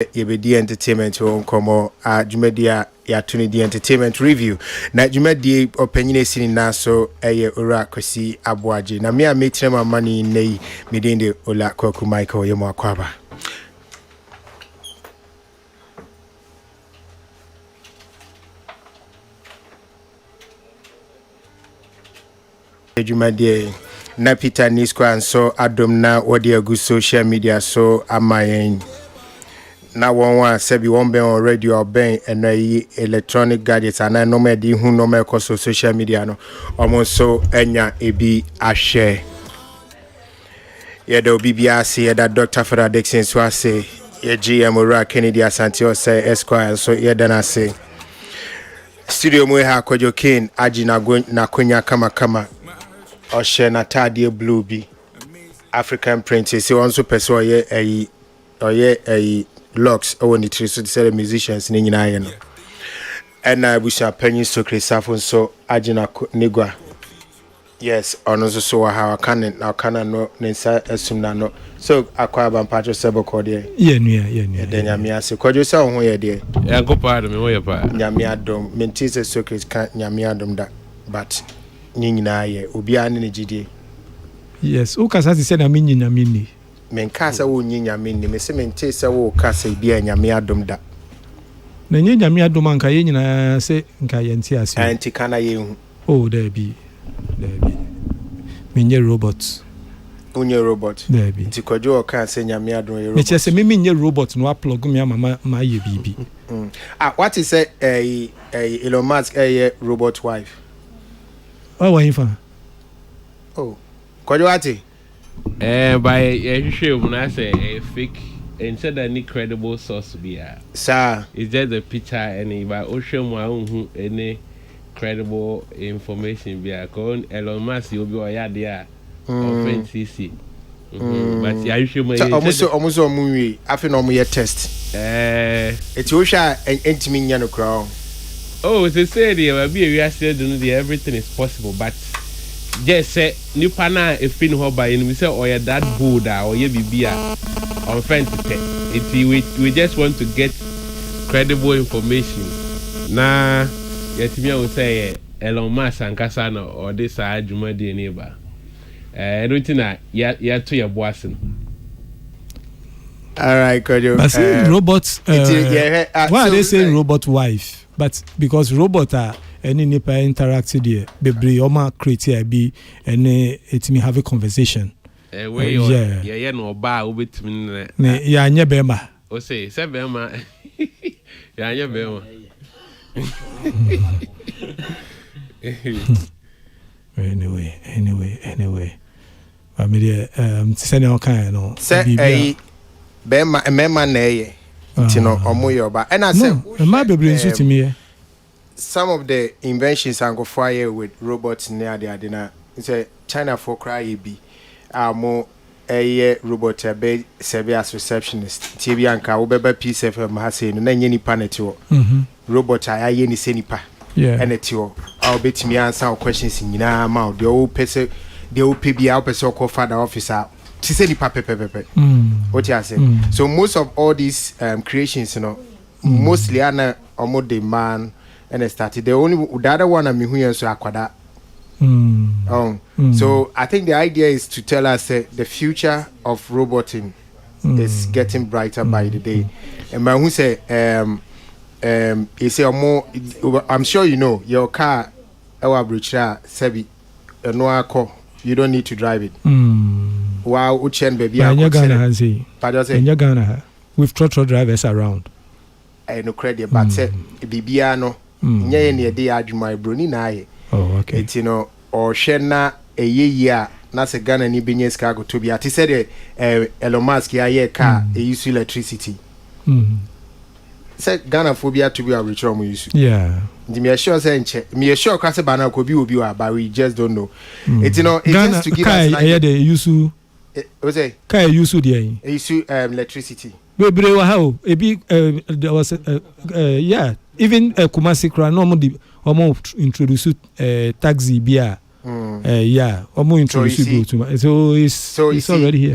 Yebedi Entertainment on Komo Jumedia Yatuni the Entertainment Review. Na Jumedi opinion sini naso eye ora kwesi aboaje. Na me a metre ma money nei medinde ola kwaku Michael yemo akwaba. Jumedi na Peter Niskwa so adom na wodi agu social media so amayen. Na one say be one ben on radio or ben and electronic gadgets and I no me di hu no me ko social media no almost so enya ebi a share. Yeah, the BBR say that Dr. Fada Dixon so say yeah GM Ora Kennedy Asante say Esquire so yeah then I say studio mu ha Kojo Kane aji na konya kama o share na tadie blue bi African print say also person locks or ni so the musicians ni nyina ye no and I wish a penny so Christopher so agina negwa yes ono so how can no nsa asum na no so akwa ban patro sebo kode ye nua den nyame ase kwadwo se ho ye de ya go pa do me wo ye pa nyame adom mentise so Christ nyame adom da but ni nyina ye obi an ne gidie yes o kasa se na me nyame ni men kasa wo nyame ni me se mente se wo kasa bia nyame adom da na nyame adom anka ye nyina se nka ye nti ase anti kana ye hu oh there be menye robot unye robot there be nti kwadwo ka se nyame adom ye robot me che se me menye robot no plug me ama ma ye bibi what is Elon Musk robot wife wa infa oh kwadwo ati by hwehwem na say a fake instead any credible source bia sir it's just a picture and by ohwem a any credible information bia ko Elon Musk obi o ya de a offensive but ya hwehwem almost omunwi afi no ye test eti o hwa entimi nya no kra oh they say there be we are still doing everything is possible but just say nipa na efin ho ba yin say or that bold or ye bibia on friend we just want to get credible information na yetimi o say Elon Musk ankasa na or this adwuma de ni ba everything na ya to your boss no all right Kojo robots why they say robot wife but because robot are any nipa interact there bebre o ma create be any etimi have a conversation yeah no ba obetimi na ya anye be ma o say be ma ya anye be ma anyway family send your kind no say be ma na ye ti no omoyo ba and I say ma bebre nso timi some of the inventions and go fire with robots near the adina say China for cry be mo robot be serve as receptionist tv anka wo beba PCFM ha say no na nyeni paneti wo robot aye ni se nipa and eti wo a betimi answer questions nyina ma de o pese de o pe bia o pese o father officer ti se nipa pepepepe what you say so most of all these creations you know mostly are omo the man and it started the other one I'm here so akwada so I think the idea is to tell us the future of roboting is getting brighter by the day and man who say you say more I'm sure you know your car our bridge sebi no akọ you don't need to drive it wow uchen baby Ghana with trotro drivers around no credit but say bibia no nye ne de adwuma broni na aye okay it you know or shena a na se Ghana ni benye ska go to be ati said Elon Musk aye car use electricity say Ghana phobia to be a rich room use me sure say me sure ka se bana ko bi obi wa but we just don't know it you know it just to give us like the use o say kai use the use electricity bebre wa how ebi there was even Kumasi Kra no mo introduce taxi bia omo introduce go to so it's already here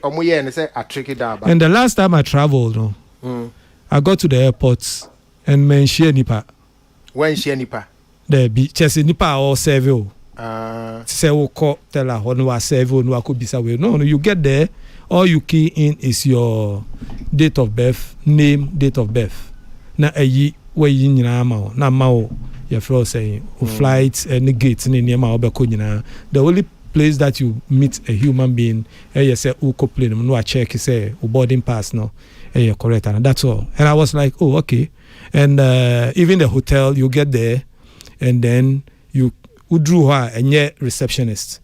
omo and say a tricky down and the last time I traveled no I got to the airport and mention nipa. When she nipa? There be chese nipa or serve. Say we call tell her no wa serve no could be way. No, you get there. All you key in is your date of birth, name, date of birth. Na ayi where you nyina ma na ma o your flow saying flights and gates in near ma obeko nyina. The only place that you meet a human being, you say uko plane no a check say boarding pass no. You're correct, and that's all. And I was like, oh, okay. And even the hotel, you get there, and then you drew her and your receptionist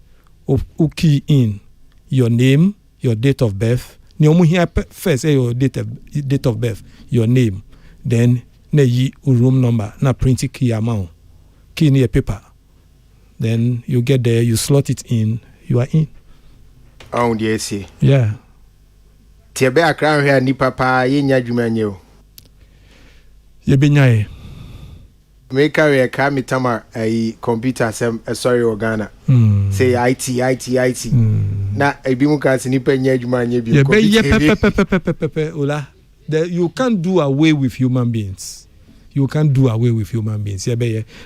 who key in your name, your date of birth. First, say your date of birth, your name, then room number, na print key amount, key in your paper. Then you get there, you slot it in, you are in. Oh, yes, yeah. Tiebe akra hwe ni papa yenya dwuma nye ye benyae me carry ka mitama computer sem sorry Ghana say IT na ebi mu ka se ni pa nya dwuma nye bi ola you can't do away with human beings. You can't do away with human beings.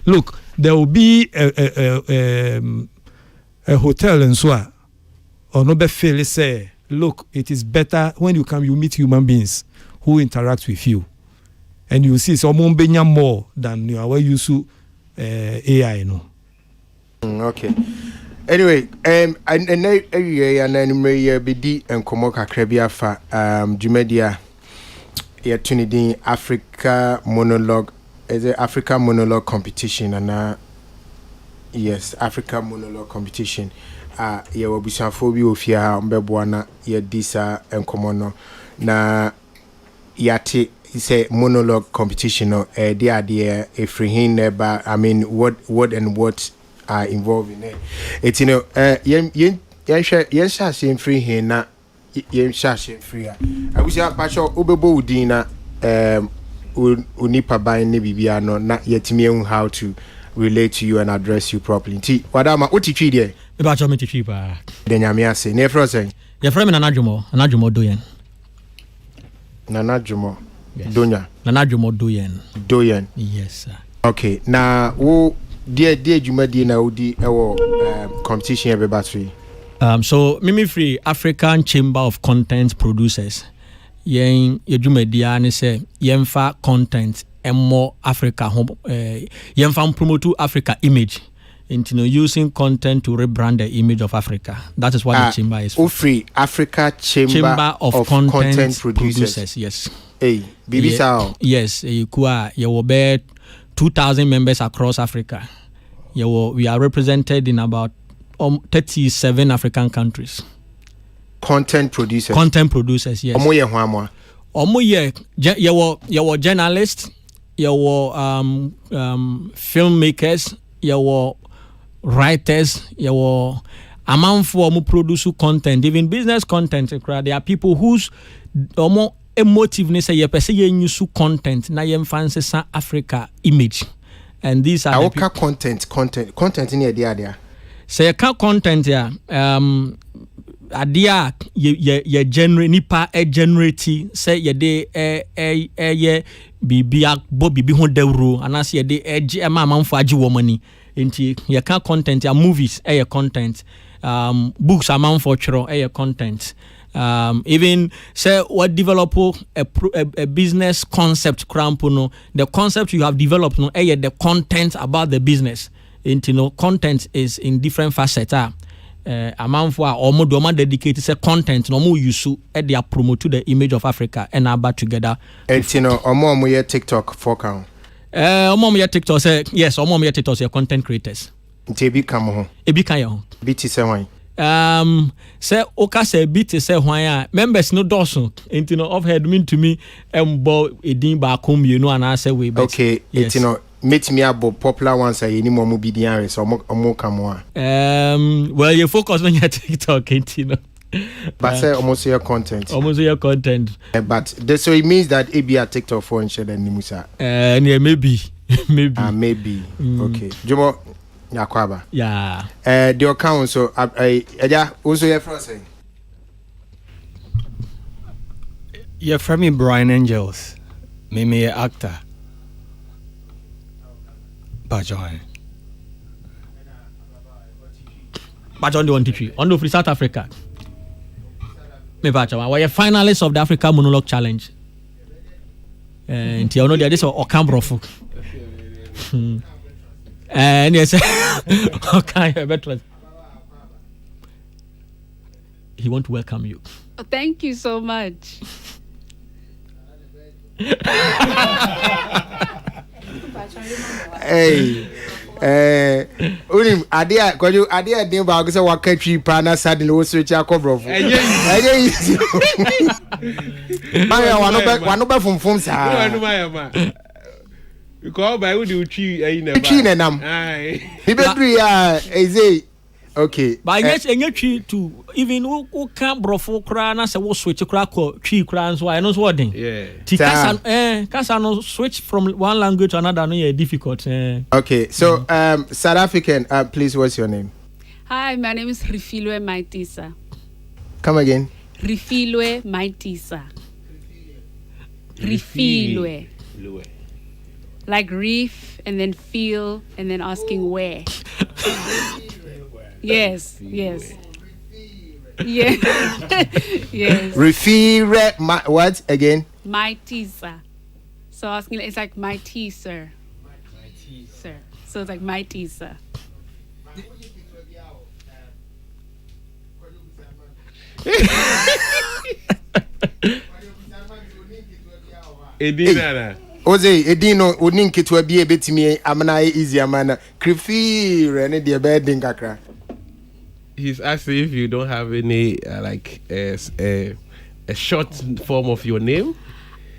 Look, there will be a hotel and so or no be fail say look, it is better when you come, you meet human beings who interact with you. And you see someone being more than you are used to AI, no. Okay. Anyway, and may be and Komoka Krebia for Jumedia Tunidin Africa monologue is it Africa monologue competition and yes, Africa monologue competition. Ye will be some phobia of ya mbebwana ye disa and common na yati say monologue competition or the idea a free hin never I mean what are involved in it. It's yen shashin free hin na yen shashin free. I wish I passion ubebo udina unipa by nebibia no not yet me how to relate to you and address you properly. Wadama uti chide. About your cheaper. Then I say, never say, your friend Nanajumo doyen. Nanajumo, Donya, Nanajumo doyen. Yes, sir. Okay, now, oh, dear, you made dinner, competition every battery. So, Mimi Free African Chamber of Content Producers. Yen, Yejumediani say, Yenfa content and more Africa home, Yenfa promote Africa image. Into using content to rebrand the image of Africa. That is what the chamber is for. Free Africa Chamber of Content Producers. Yes. Hey, Bibi Sao. Yes, you will be 2,000 members across Africa. We are represented in about 37 African countries. Content producers. Content producers, yes. Omo ye hwamwa. Omo ye journalists, filmmakers, writers, amount for produce content, even business content. There are people whose more emotiveness say use content na fancy Africa image, and these are the content in there. Say content adia ye generate nipa generate say ye de bibia bo bibi ho dawro anase ye de amanfo age wo money enti ye ka content ya movies content books amanfo chro content even say what develop a business concept crampo no the concept you have developed no the content about the business enti no content is in different facets amanfo a omo dedicated say content no mo use they promote to the image of Africa and about together enti no omo ye TikTok for count omo ye TikTok say yes omo ye TikTok say content creators enti ebi kam ho ebi kan ye ho biti say wan say oka say biti say hwan a members no doso enti no of head mean to me embo edin ba kom you know and I say we okay yes. Enti no meet me about popular ones I any more obedient so omo come on well you focus on your TikTok you know but say almost your content but this so it means that it be a TikTok for and share the nimusa yeah, maybe okay Jomo Yakwaba yeah the account so I also here for say You're from me, Brian Angels. Me actor. Bajoy. Bajon the one teach on the South Africa. Me Bajon, we are finalists of the Africa Monologue Challenge. And you know there is Okambrofo. And yes, okay, better. He want to welcome you. Oh, thank you so much. Hey, unim adia kwaju adia din ba go say wakatwi pa na suddenly wo switch akobro fu. Eje easy. Maya wano be fumfum sa. No ma ma. Because by would you tree eh na ba. Tree na nam. Ai. He be do ya eze. Okay. But any tree to even who can't brofo kra na se wo switch kra ko tree kra so I know what thing. Yeah. Kasa no switch from one language to another no difficult. Okay. So South African, please, what's your name? Hi, my name is Rifilwe Maitisa. Come again. Rifilwe Maitisa. Rifilwe. Like reef and then feel and then asking where. Yes. Yes. Yes. Refire what again? Maitisa. So asking, it's like my tea, sir. Sir. So it's like my tea, sir. Edina. Oze edino oninki to be a bit me amana easy amana. Refire ne de bedding kakra. He's asking if you don't have any like a short form of your name.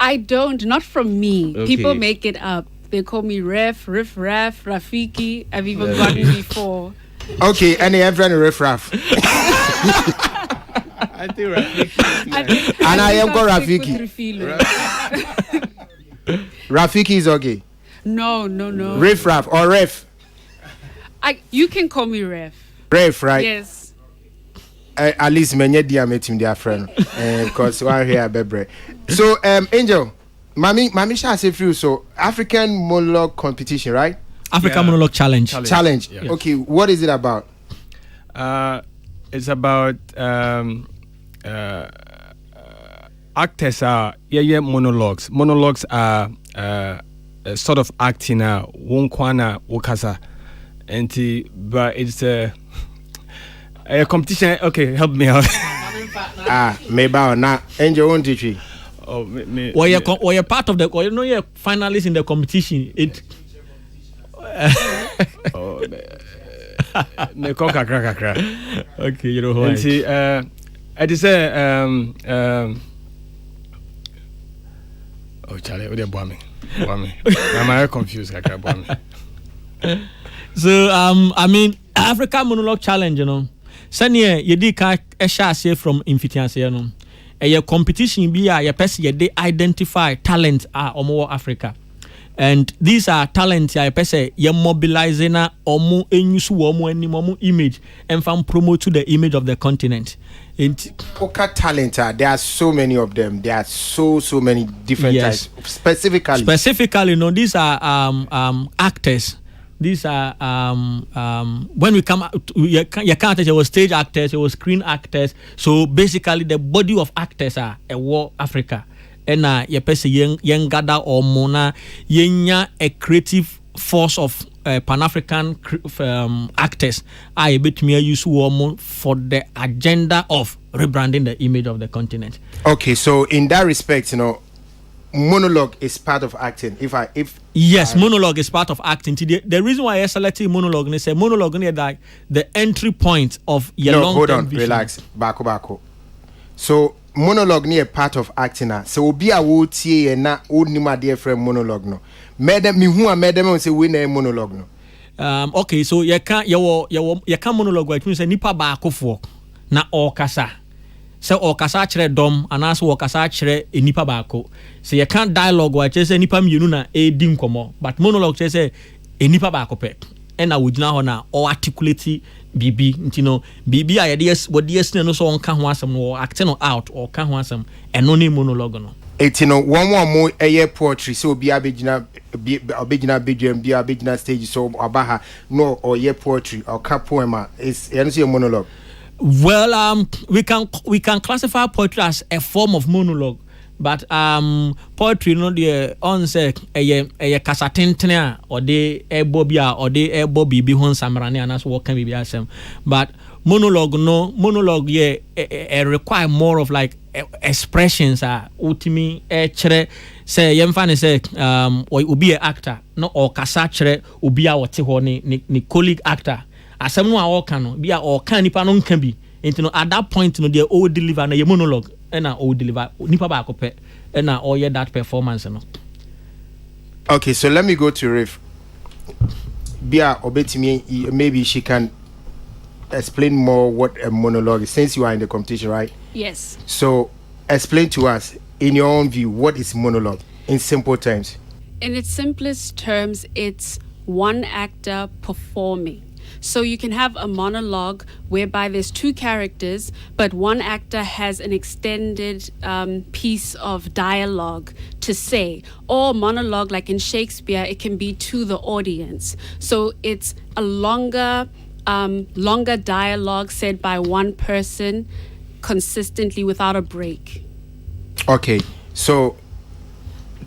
I don't, not from me. Okay. People make it up. They call me Ref, Rafiki. I've even gotten before. Okay, and everyone Ref. I think Rafiki. And I am called Rafiki. Rafiki is okay. No. Ref or Ref. You can call me Ref. Ref, right? Yes. At least many dear met him their friend. Because one here bebre. So Angel, Mami shall say few so African monologue competition, right? African Monologue Challenge. Challenge. Yeah. Okay, what is it about? It's about actors are monologues. Monologues are a sort of acting wonkwana wokasa. But it's a competition. Okay, help me out. Maybe now Angel won't teach you. Oh, me. Or you're part of the, or you know you're finalist in the competition. It. Oh, me kakra. Okay, you know who I And I just say oh Charlie, what are bombing? I'm very confused. Kakra bombing. So I mean African Monologue Challenge, you know. Sanya yedi ka ehya from Infitianse, you know. A competition be a person they identify talent omo Africa. And these are talents ya person ye mobilizing na omo enyusu omo anim omo image and from promote to the image of the continent. Oka talent, there are so many of them. There are so many different types. Specifically, you know, these are actors. These are when we come out, you can't there was stage actors, there was screen actors. So basically the body of actors are a war Africa. And you person young gather or mona yenya a creative force of Pan-African actors are a bit more useful for the agenda of rebranding the image of the continent. Okay, so in that respect, you know, monologue is part of acting. Monologue is part of acting. The reason why I selected monologue is a monologue is like the entry point of your long-term vision. Relax. Bako. So monologue ni a part of acting. So obi a wo tie na onima dear friend monologue no. Madam mi hu a madam say we na monologue no. Okay, so you can monologue which means nipa baako fo na okasa. So okasa kyerɛ dɔm anaasɛ okasa kyerɛ nipa baako. So you can't dialogue wa kyerɛ sɛ nipa mienu na edi nkɔmɔ, but monologue kyerɛ sɛ nipa baako pɛ. Ɛna wogyina hɔ na or articulate bibi nti no bibi a yɛde what yes no so on ka ho asɛm no act no out or ka ho asɛm ɛno ne monologue no eti no one more eye poetry so obi abegina bedwam bi abegina stage so abaha no or ye poetry or ka poem is eno so monologue. Well, we can classify poetry as a form of monologue, but poetry no the on say a kasatentene or de bobia or de bibi hon samarane anas what can be asem. But monologue require more of like expressions ultimi chere say yemfa say obi a actor no or kasa chere obi a wote ho ni colleague actor. Asem no a all can be or can nipa no can be into at that point no they all deliver na monologue and all deliver nipa ba akopɛ and all that performance no. Okay, so let me go to Riff. Bia obetimi maybe she can explain more what a monologue is since you are in the competition, right? Yes. So explain to us in your own view what is monologue in simple terms. In its simplest terms, it's one actor performing. So you can have a monologue whereby there's two characters, but one actor has an extended piece of dialogue to say. Or monologue, like in Shakespeare, it can be to the audience. So it's a longer dialogue said by one person consistently without a break. Okay, so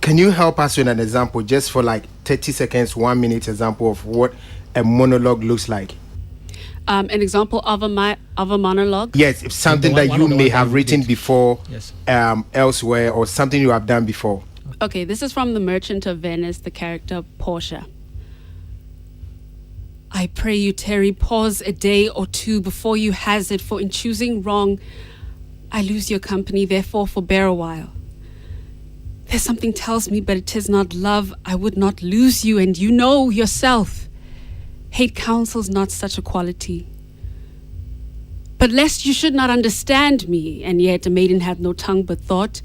can you help us with an example just for like 30 seconds, 1 minute example of what a monologue looks like? An example of a monologue? Yes, if something that you may have written before, yes. Elsewhere, or something you have done before. Okay, this is from The Merchant of Venice, the character Portia. I pray you, Terry, pause a day or two before you hazard, for in choosing wrong, I lose your company, therefore forbear a while. There's something tells me, but it is not love. I would not lose you, and you know yourself. Hate counsels not such a quality. But lest you should not understand me, and yet a maiden had no tongue but thought,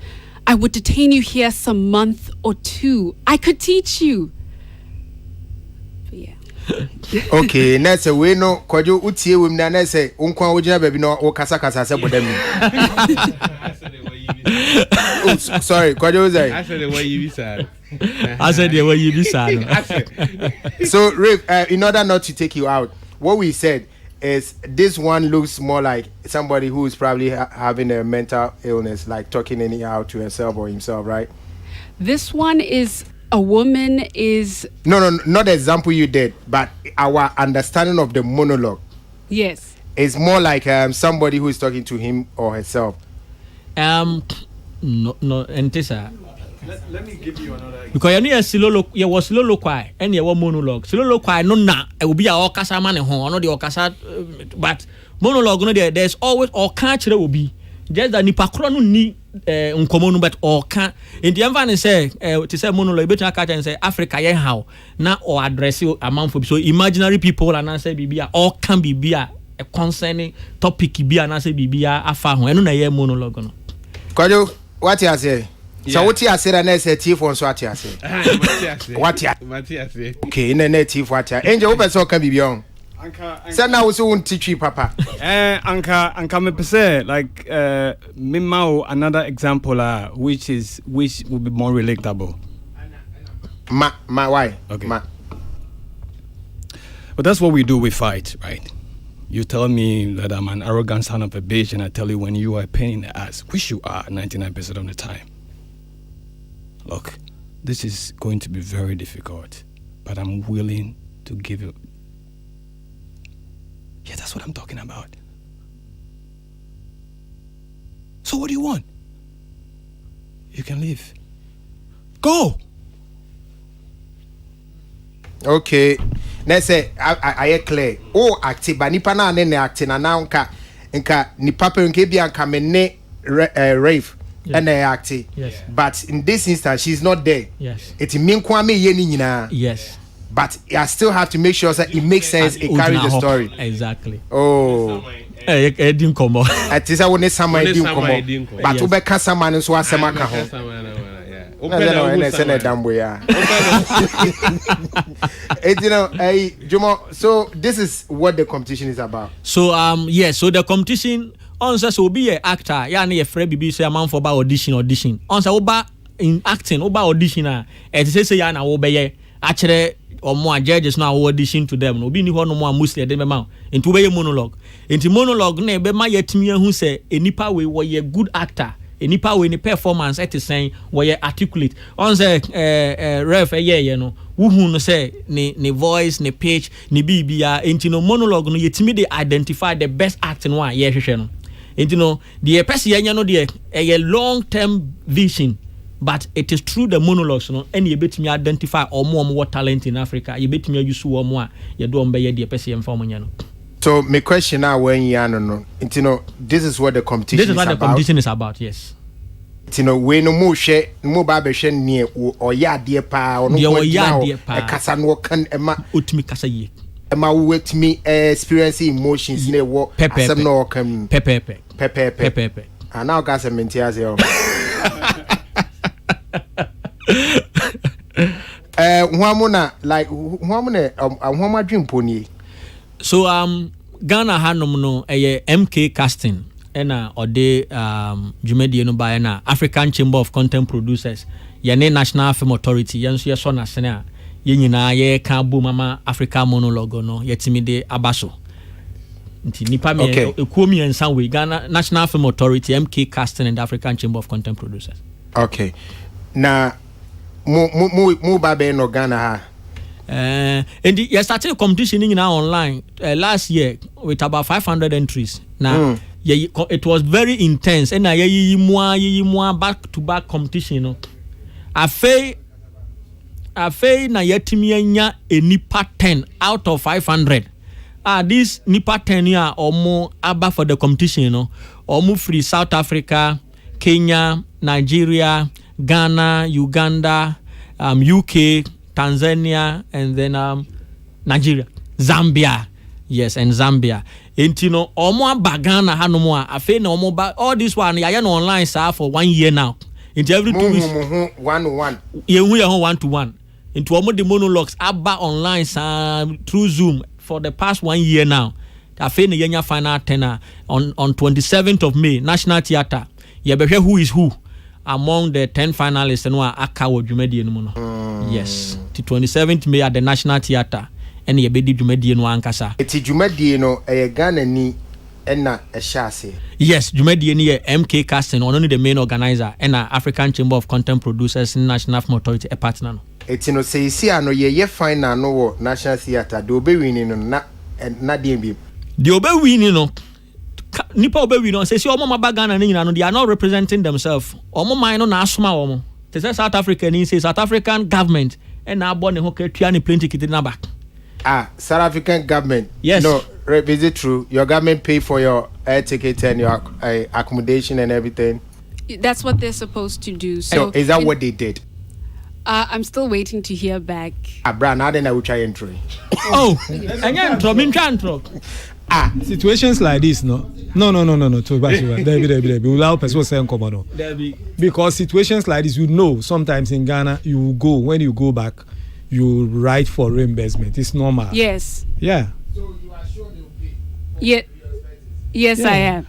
I would detain you here some month or two. I could teach you. But yeah. Okay, next we no kwajo utie wem na say unkwan wogina baby no wo kasa se bodam. Sorry, kwajo say. I said the way you be sad. I said the way you be sad. So Rick, in order not to take you out, what we said is this one looks more like somebody who is probably having a mental illness, like talking anyhow to herself or himself, right? This one is a woman is... No, not the example you did, but our understanding of the monologue. Yes. It's more like somebody who is talking to him or herself. No, Entisa. Let me give you another. Because you was soliloquy and you were monologue. Soliloquy no it will be a orchestra man home, no the orchestra, but monologue no there's always or can't will be just that nipakro no ni uncommon but or can't in the environment say to say monologue better catch and say Africa yeah how now or address you among for so imaginary people and I say bibia or can be a concerning topic be and I say bibia afa ho eno na ye monologue no. Kwajo, what you say? So what you say na say tif on so what you say? What you? Okay, in the tif what you. Angel open so can be on. Say now we so won't teach you papa. Anka me say like mimao another example which will be more relatable. Ma why? Okay. Ma. But that's what we do, we fight, right? You tell me that I'm an arrogant son of a bitch, and I tell you when you are a pain in the ass, which you are 99% of the time. Look, this is going to be very difficult, but I'm willing to give you. Yeah, that's what I'm talking about. So what do you want? You can leave. Go! Okay. Let's say I clear. Oh, active, but nipa na ne acting na nka nipa pe nke bia nka me ne rave and acting. Yes. But in this instance she's not there. Yes. It mean kwa me ye ni nyina. Yes. But I still have to make sure that it makes sense, it carries the story. Exactly. Oh. Didn't come on. At this I want someone didn't come on. But to be someone so asema ka ho. So this is what the competition is about. So yes, so the competition on says will be an actor. Yeah, ne free bibi say man for audition. On say oba in acting, oba audition say ya na wo be ye. Actually or more judges now audition to them. No be ni ho no more mostly dem ma. Into be monologue. Into monologue na be ma yetimi hu say enipa we wo ye good actor. Enipa we ni performance et saying wo ye articulate. On say ref ye no. Wuhu no say ni voice, ni pitch, ni bibia. Into no monologue no yetimi dey identify the best acting one ye hwehwe no. Into no the person ye no dey a long term vision. But it is through the monologues, no, and you bet me identify or more talent in Africa. You bet me you saw more. You don't be the person for me. So my question now, when you know, this is what the competition. This is what the competition is about. Yes. We no more share, more babyshe near or ya dear pa or no ya dear pa. A casan can Emma utmi kasaye. Emma with me experiencing emotions near what pepe no come pepe. And now gas a mentias. So Ghana hanum no MK Casting ena ode jumedi no ba na African Chamber of Content Producers yene National Film Authority yenso yeso na sene a yenyina ye ka bu mama Africa monologue no yetimide abaso nti nipa me ekuomi ensan we Ghana National Film Authority MK Casting and African Chamber of Content Producers. Okay. Na mo babe no Ghana ha. And you started a competition in online last year with about 500 entries. Now, it was very intense. And now, back to back competition. You know, I feel na yetimiya a nipa 10 out of 500. This nipa 10 here or more about for the competition. You know, or move free South Africa, Kenya, Nigeria, Ghana, Uganda, UK, Tanzania, and then Nigeria, Zambia, yes, and Zambia. And you know, omo bagana hanomwa. I feel no more. All this one, I am online sir for 1 year now. Into every 2 weeks, 1-1. Yeah, we are 1-to-1. Into almost the monologues about online sir through Zoom for the past 1 year now. I feel the Yenya final tenor on 27th of May, National Theatre. Yeah, but who is who among the 10 finalists and what Akawo Jumedi no. Yes, to 27th May at the National Theatre. And ye bedi Jumedi no ankasa. Eti Jumedi no Ghana ni ena eshase. Yes, Jumedi ni MK Casting, only the main organizer, and African Chamber of Content Producers National Film Authority a partner no. Eti no say si ano ye final no wo National Theatre. Do be winning no na DMB. The obe winning no. Nipa obe winning say si omo maba Ghana ni no, they are not representing themselves. Omo man no na asoma omo. They say South Africa ni say South African government and na born ho ketua ni plane ticket na back. South African government. Yes. No, is it true? Your government pay for your air ticket and your accommodation and everything? That's what they're supposed to do. So is that what they did? I'm still waiting to hear back. Brad, now then I will try entry. Oh, situations like this, no. David. We allow people say no. Because situations like this, you know, sometimes in Ghana, you go when you go back, you write for reimbursement. It's normal. Yes. Yeah. So you are sure they will pay? Yeah. Yes, I am.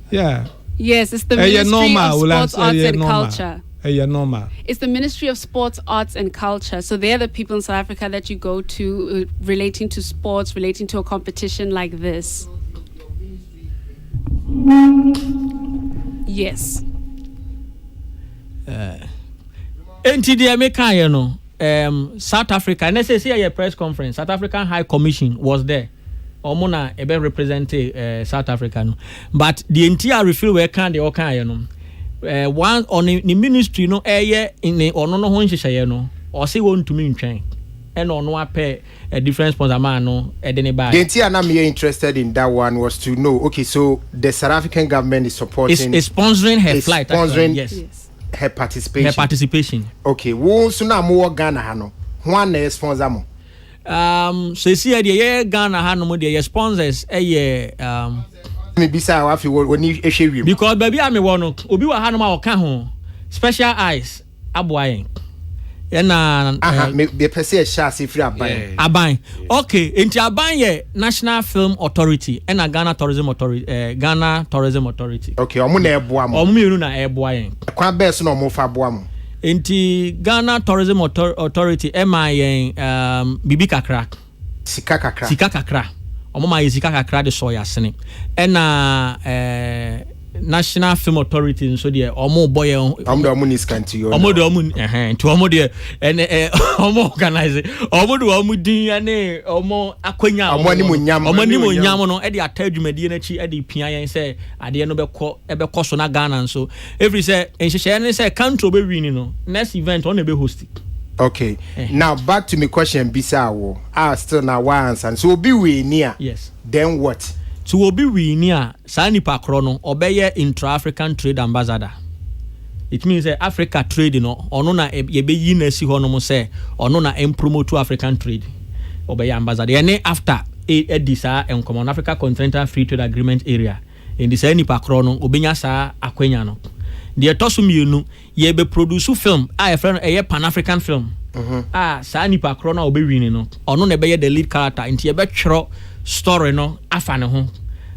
Yeah. Yes, it's the Ministry of Sports, Arts and Culture. It's the Ministry of Sports, Arts and Culture. So they're the people in South Africa that you go to relating to sports, relating to a competition like this. Yes. South Africa, and let's say a press conference, South African High Commission was there. Omona ebe represent South Africa no. But the entire refill we can the okay no. One on the ministry no in ono no ho nhyehyeye no. O say won to me ntwen. And ono apɛ a different sponsor man no e de ne buy. The entire I'm interested in that one was to know, okay, so the South African government is supporting is sponsoring her flight. Sponsoring yes. Her participation. Okay, wo so na mo Ghana ha no. Ho na sponsor mo. So see the Ghana ha no mo the sponsors me bisa wa fi woni ehwe wiem. Because baby am won no obi wa ha no ma o ka ho special eyes aboa yɛn ɛna me pɛ sɛ ɛhyɛ ase firi aban aban okay nti aban yɛ National Film Authority ɛna Ghana Tourism Authority okay ɔmo na ɛboa mo ɔmo mmienu na ɛboa yɛn kwan bɛɛ so na ɔmo fa boa mo nti Ghana Tourism Authority ɛma yɛn bibi kakra sika kakra ɔmo ma yɛ sika kakra de sɔ yɛ asene ɛna National Film Authority nso deɛ ɔmo bɔ yɛn ɔmo de ɔmo ni scanty ɔmo de ɔmo nti ɔmo deɛ ɛnɛ ɔmo organize ɔmo de ɔmo din ɛne ɔmo akonya ɔmo ni mo nyam no ɛde ata adwumadie n'akyi ɛde pia yɛn sɛ adeɛ no ɛbɛkɔ so na Ghana nso every sɛ nhyehyɛ ne sɛ country obe win no next event ɔno ebe host. Okay. Now back to my question bisa wo. Still na one answer. So obi we near. Yes. Then what? So obi we near saa nipa kro no obeye intra-African trade ambassador. It means Africa trade no ono na ye be yi na si ho no mo say ono na promote African trade. Obeye ambassador. Ye after edisa enkomo Africa Continental Free Trade Agreement area. In this nipa kro no obenya saa akwanya no. The tosu mienu ye be produce film a friend a Pan-African film. Saa nipa kro na obe win no ono na be the lead character nti ye be twero story no afa ne ho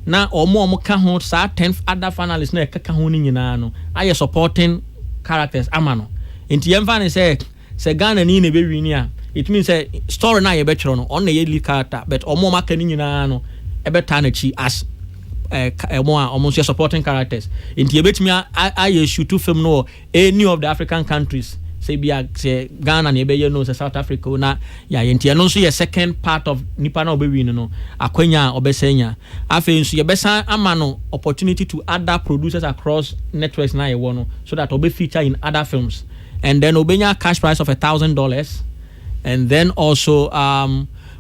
na omo ka ho saa 10 other finalists na ekaka ho ni nyina no aye supporting characters ama no nti ye mfa ne se Ghana ni na be win a it means say story na ye be twero no ono na ye lead character but omo maka ni nyina no e be ta na chi as almost supporting characters. In Tibet, I shoot two film no any of the African countries. Say Ghana, Nebe, South Africa. Na ya yenti. And also a second part of Nipana Obewi no Akwenya Obesenya. Afe so yebesa amano opportunity to other producers across networks na yewono so that obe feature in other films. And then obenya cash prize of $1,000. And then also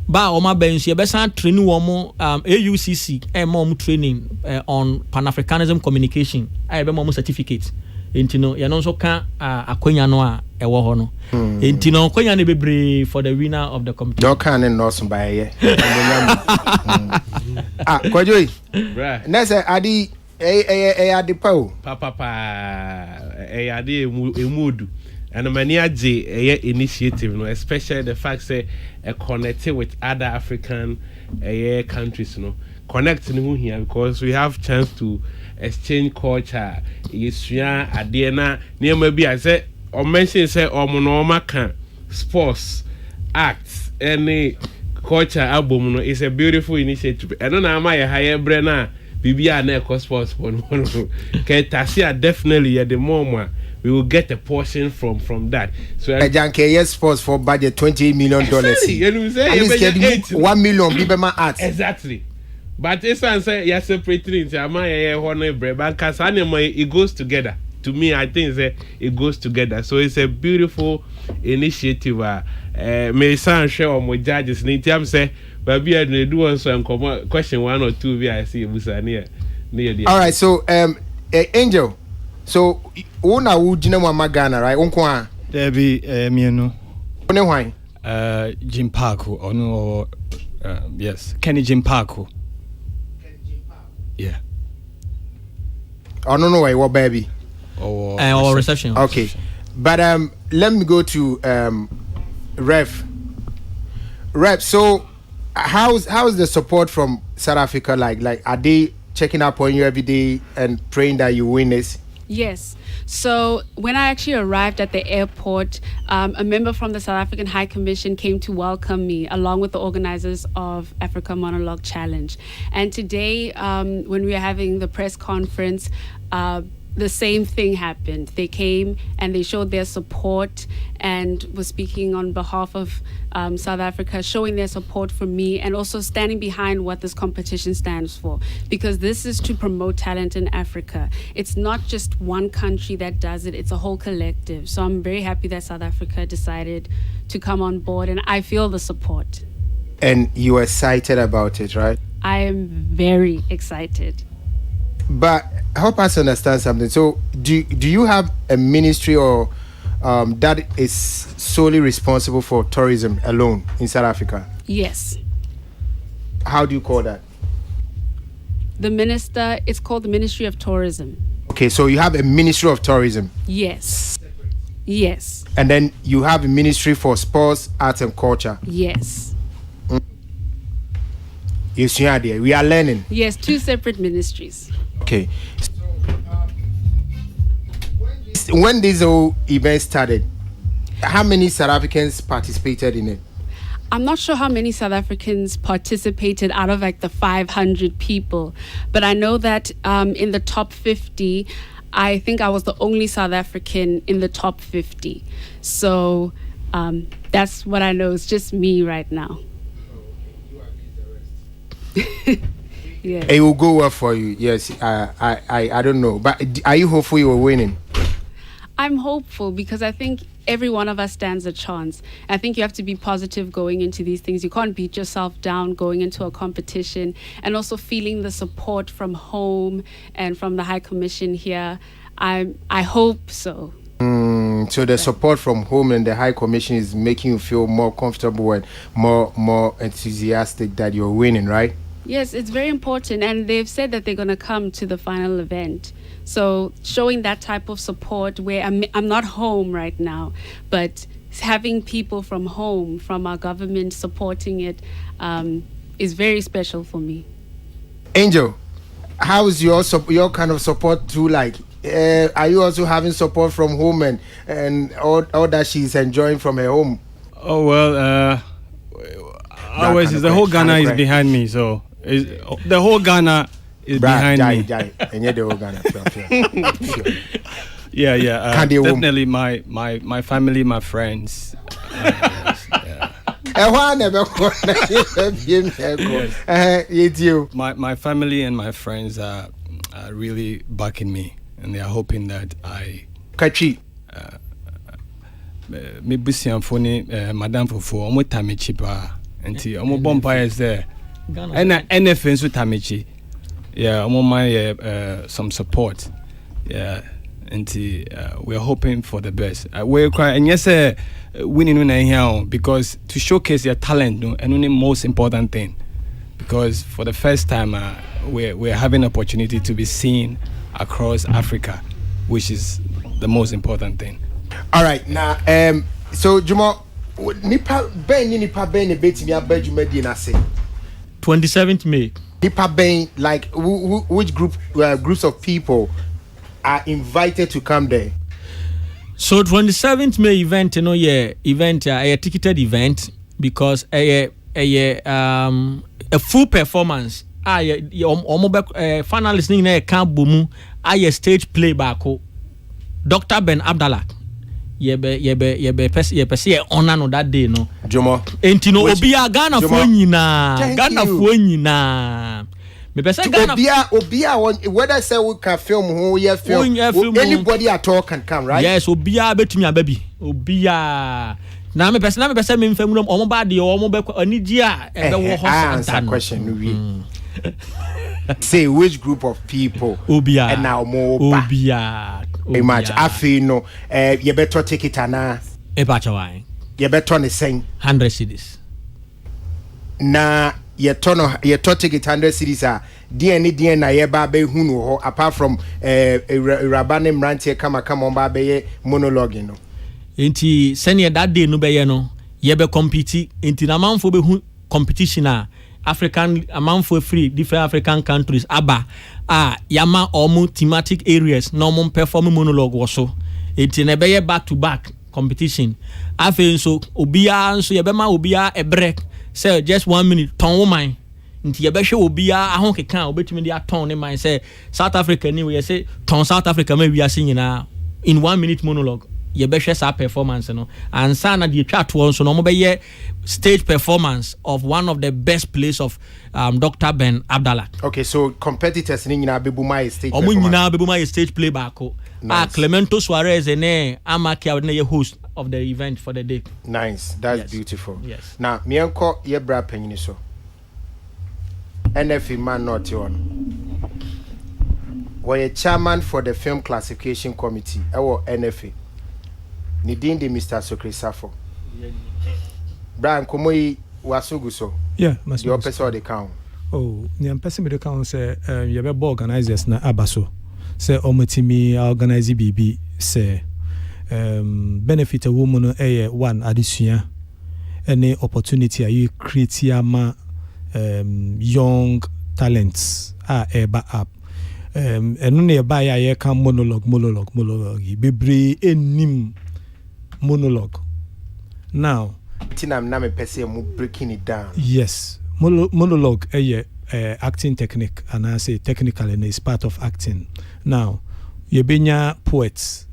ba oma bensi yebesa training womo AUCC mom training on Pan-Africanism communication ayebe mom certificate entino ya no so ka akwanya no a ewo ho no entino akwanya ne bebre for the winner of the competition do kan no so ba ye kwajoy na say adi adi pa o adi emudu and many initiative, no, especially the fact say connecting with other African countries, connecting here because we have chance to exchange culture. Yesua adiena near maybe I say or mention say or monoma can sports, arts, any culture album is a beautiful initiative. And then I'm a higher brainer. Bibia na sports one. Okay, Tasia definitely at the moment. We will get a portion from that. So yes, sports for budget $28 million. Exactly. 1 million people arts. Exactly. But it's answer you're separating it. It goes together. To me, I think it goes together. So it's a beautiful initiative. May sound share on my judges. Nitiam say, baby, I do also and question 1 or 2. I see Busania. All right. So Angel. So, una wujina mwa Ghana, right? Unkwa? Debbie, mienu. One why? Jim Parko, or yes, Kenny Jim Parko. Yeah. I don't know why, what baby? Or reception. Okay. But let me go to Ref. So how's the support from South Africa like are they checking up on you every day and praying that you win this? Yes. So when I actually arrived at the airport, a member from the South African High Commission came to welcome me, along with the organizers of Africa Monologue Challenge. And today, when we were having the press conference, the same thing happened. They came and they showed their support and was speaking on behalf of South Africa, showing their support for me and also standing behind what this competition stands for. Because this is to promote talent in Africa. It's not just one country that does it, it's a whole collective. So I'm very happy that South Africa decided to come on board and I feel the support. And you are excited about it, right? I am very excited. But help us understand something. So do you have a ministry or that is solely responsible for tourism alone in South Africa? Yes. How do you call that? It's called the Ministry of Tourism. Okay, so you have a Ministry of Tourism. Yes. Yes. And then you have a ministry for sports, arts, and culture. Yes. Yes, we are learning. Yes, 2 separate ministries. Okay. When this whole event started, how many South Africans participated in it? I'm not sure how many South Africans participated out of like the 500 people, but I know that in the top 50, I think I was the only South African in the top 50. So that's what I know. It's just me right now. Yeah. It will go well for you. Yes, I don't know, but are you hopeful you are winning? I'm hopeful because I think every one of us stands a chance. I think you have to be positive going into these things. You can't beat yourself down going into a competition, and also feeling the support from home and from the High Commission here. I hope so. So the support from home and the High Commission is making you feel more comfortable and more enthusiastic that you're winning, right? Yes, it's very important, and they've said that they're going to come to the final event. So showing that type of support where I'm not home right now, but having people from home, from our government supporting it is very special for me. Angel, how is your kind of support too like? Are you also having support from home and all that she's enjoying from her home? Oh well, always is the whole Ghana is behind me, so the whole Ghana is behind me. And the whole Ghana. Sure. Yeah. Definitely my family, my friends. My family and my friends are really backing me, and they are hoping that I me busianfo ni madam fofo omo tamechi pa enti omo bompa is there and NFN so tamechi omo my some support enti we're hoping for the best we cry and yes winning na here because to showcase your talent no and only most important thing because for the first time we're having opportunity to be seen across Africa, which is the most important thing. All right, now, so Jumo, nipa ben betimi abajuma di na say 27th May. Nipa ben, like which groups of people are invited to come there? So 27th May event, a ticketed event because a full performance. Finalists ni na camp bomu a stage play back. Dr. Ben Abdallah yebe pese honor no that day no Jomo enti no obia Ghana fo nyina me pese Ghana obia whether say we can film who you film anybody at all can come, right? Yes, obia betumi ababi obia na me pese me mfam no omo ba de omo be anigi a ebe wo ho answer question we say which group of people obia and now more obia much afi no you better take it ana e ba chawai you better ne sen 100 cedis na you take it 100 cedis a dn na ye ba be hu no ho apart from rabane mrantie kama on ba be monologue no enti senior that day no be ye no ye be compete enti na manfo be hu competition a African amount for free different African countries aba yama omu thematic areas normal performing monologue also it na be back to back competition afen so obia so ye be ma obia a break say just 1 minute ton woman nti ye be hwe obia ahon keka obetumi dia ton ne man say South Africa ni we say ton South Africa ma wi ase nyina in 1 minute monologue ye be hwe sa performance no ansa na de twa to so no mo be stage performance of one of the best plays of Dr. Ben Abdallah. Okay, so competitors ni nyina bebu my stage performance. Omo nyina bebu my stage play back. Nice. Clemento Suarez ene Amakia na ye host of the event for the day. Nice. That's beautiful. Yes. Now, me enko ye bra panyini so. NFA man not on. We chairman for the film classification committee. Ewo NFA. Ni din de Mr. Sokri Safo. Brian Komoyi wasugu so. Yeah, must be. The opposite of the count. Oh, the person with the count say you have organizers na abaso. Say omotimi organize BB say benefit a woman one addition any opportunity you create ama young talents eba up enu na eba ya ka monologue bebre enim monologue now tinam na me pese mu breaking it down. Yes, monologue acting technique and I say technical and it's part of acting. Now you benya poets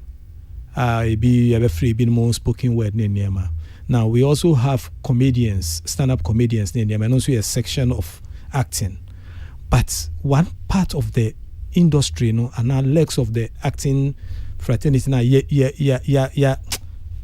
be free be more spoken word nema. Now we also have comedians, stand-up comedians nema, and also a section of acting. But one part of the industry, you know, and our legs of the acting fraternity now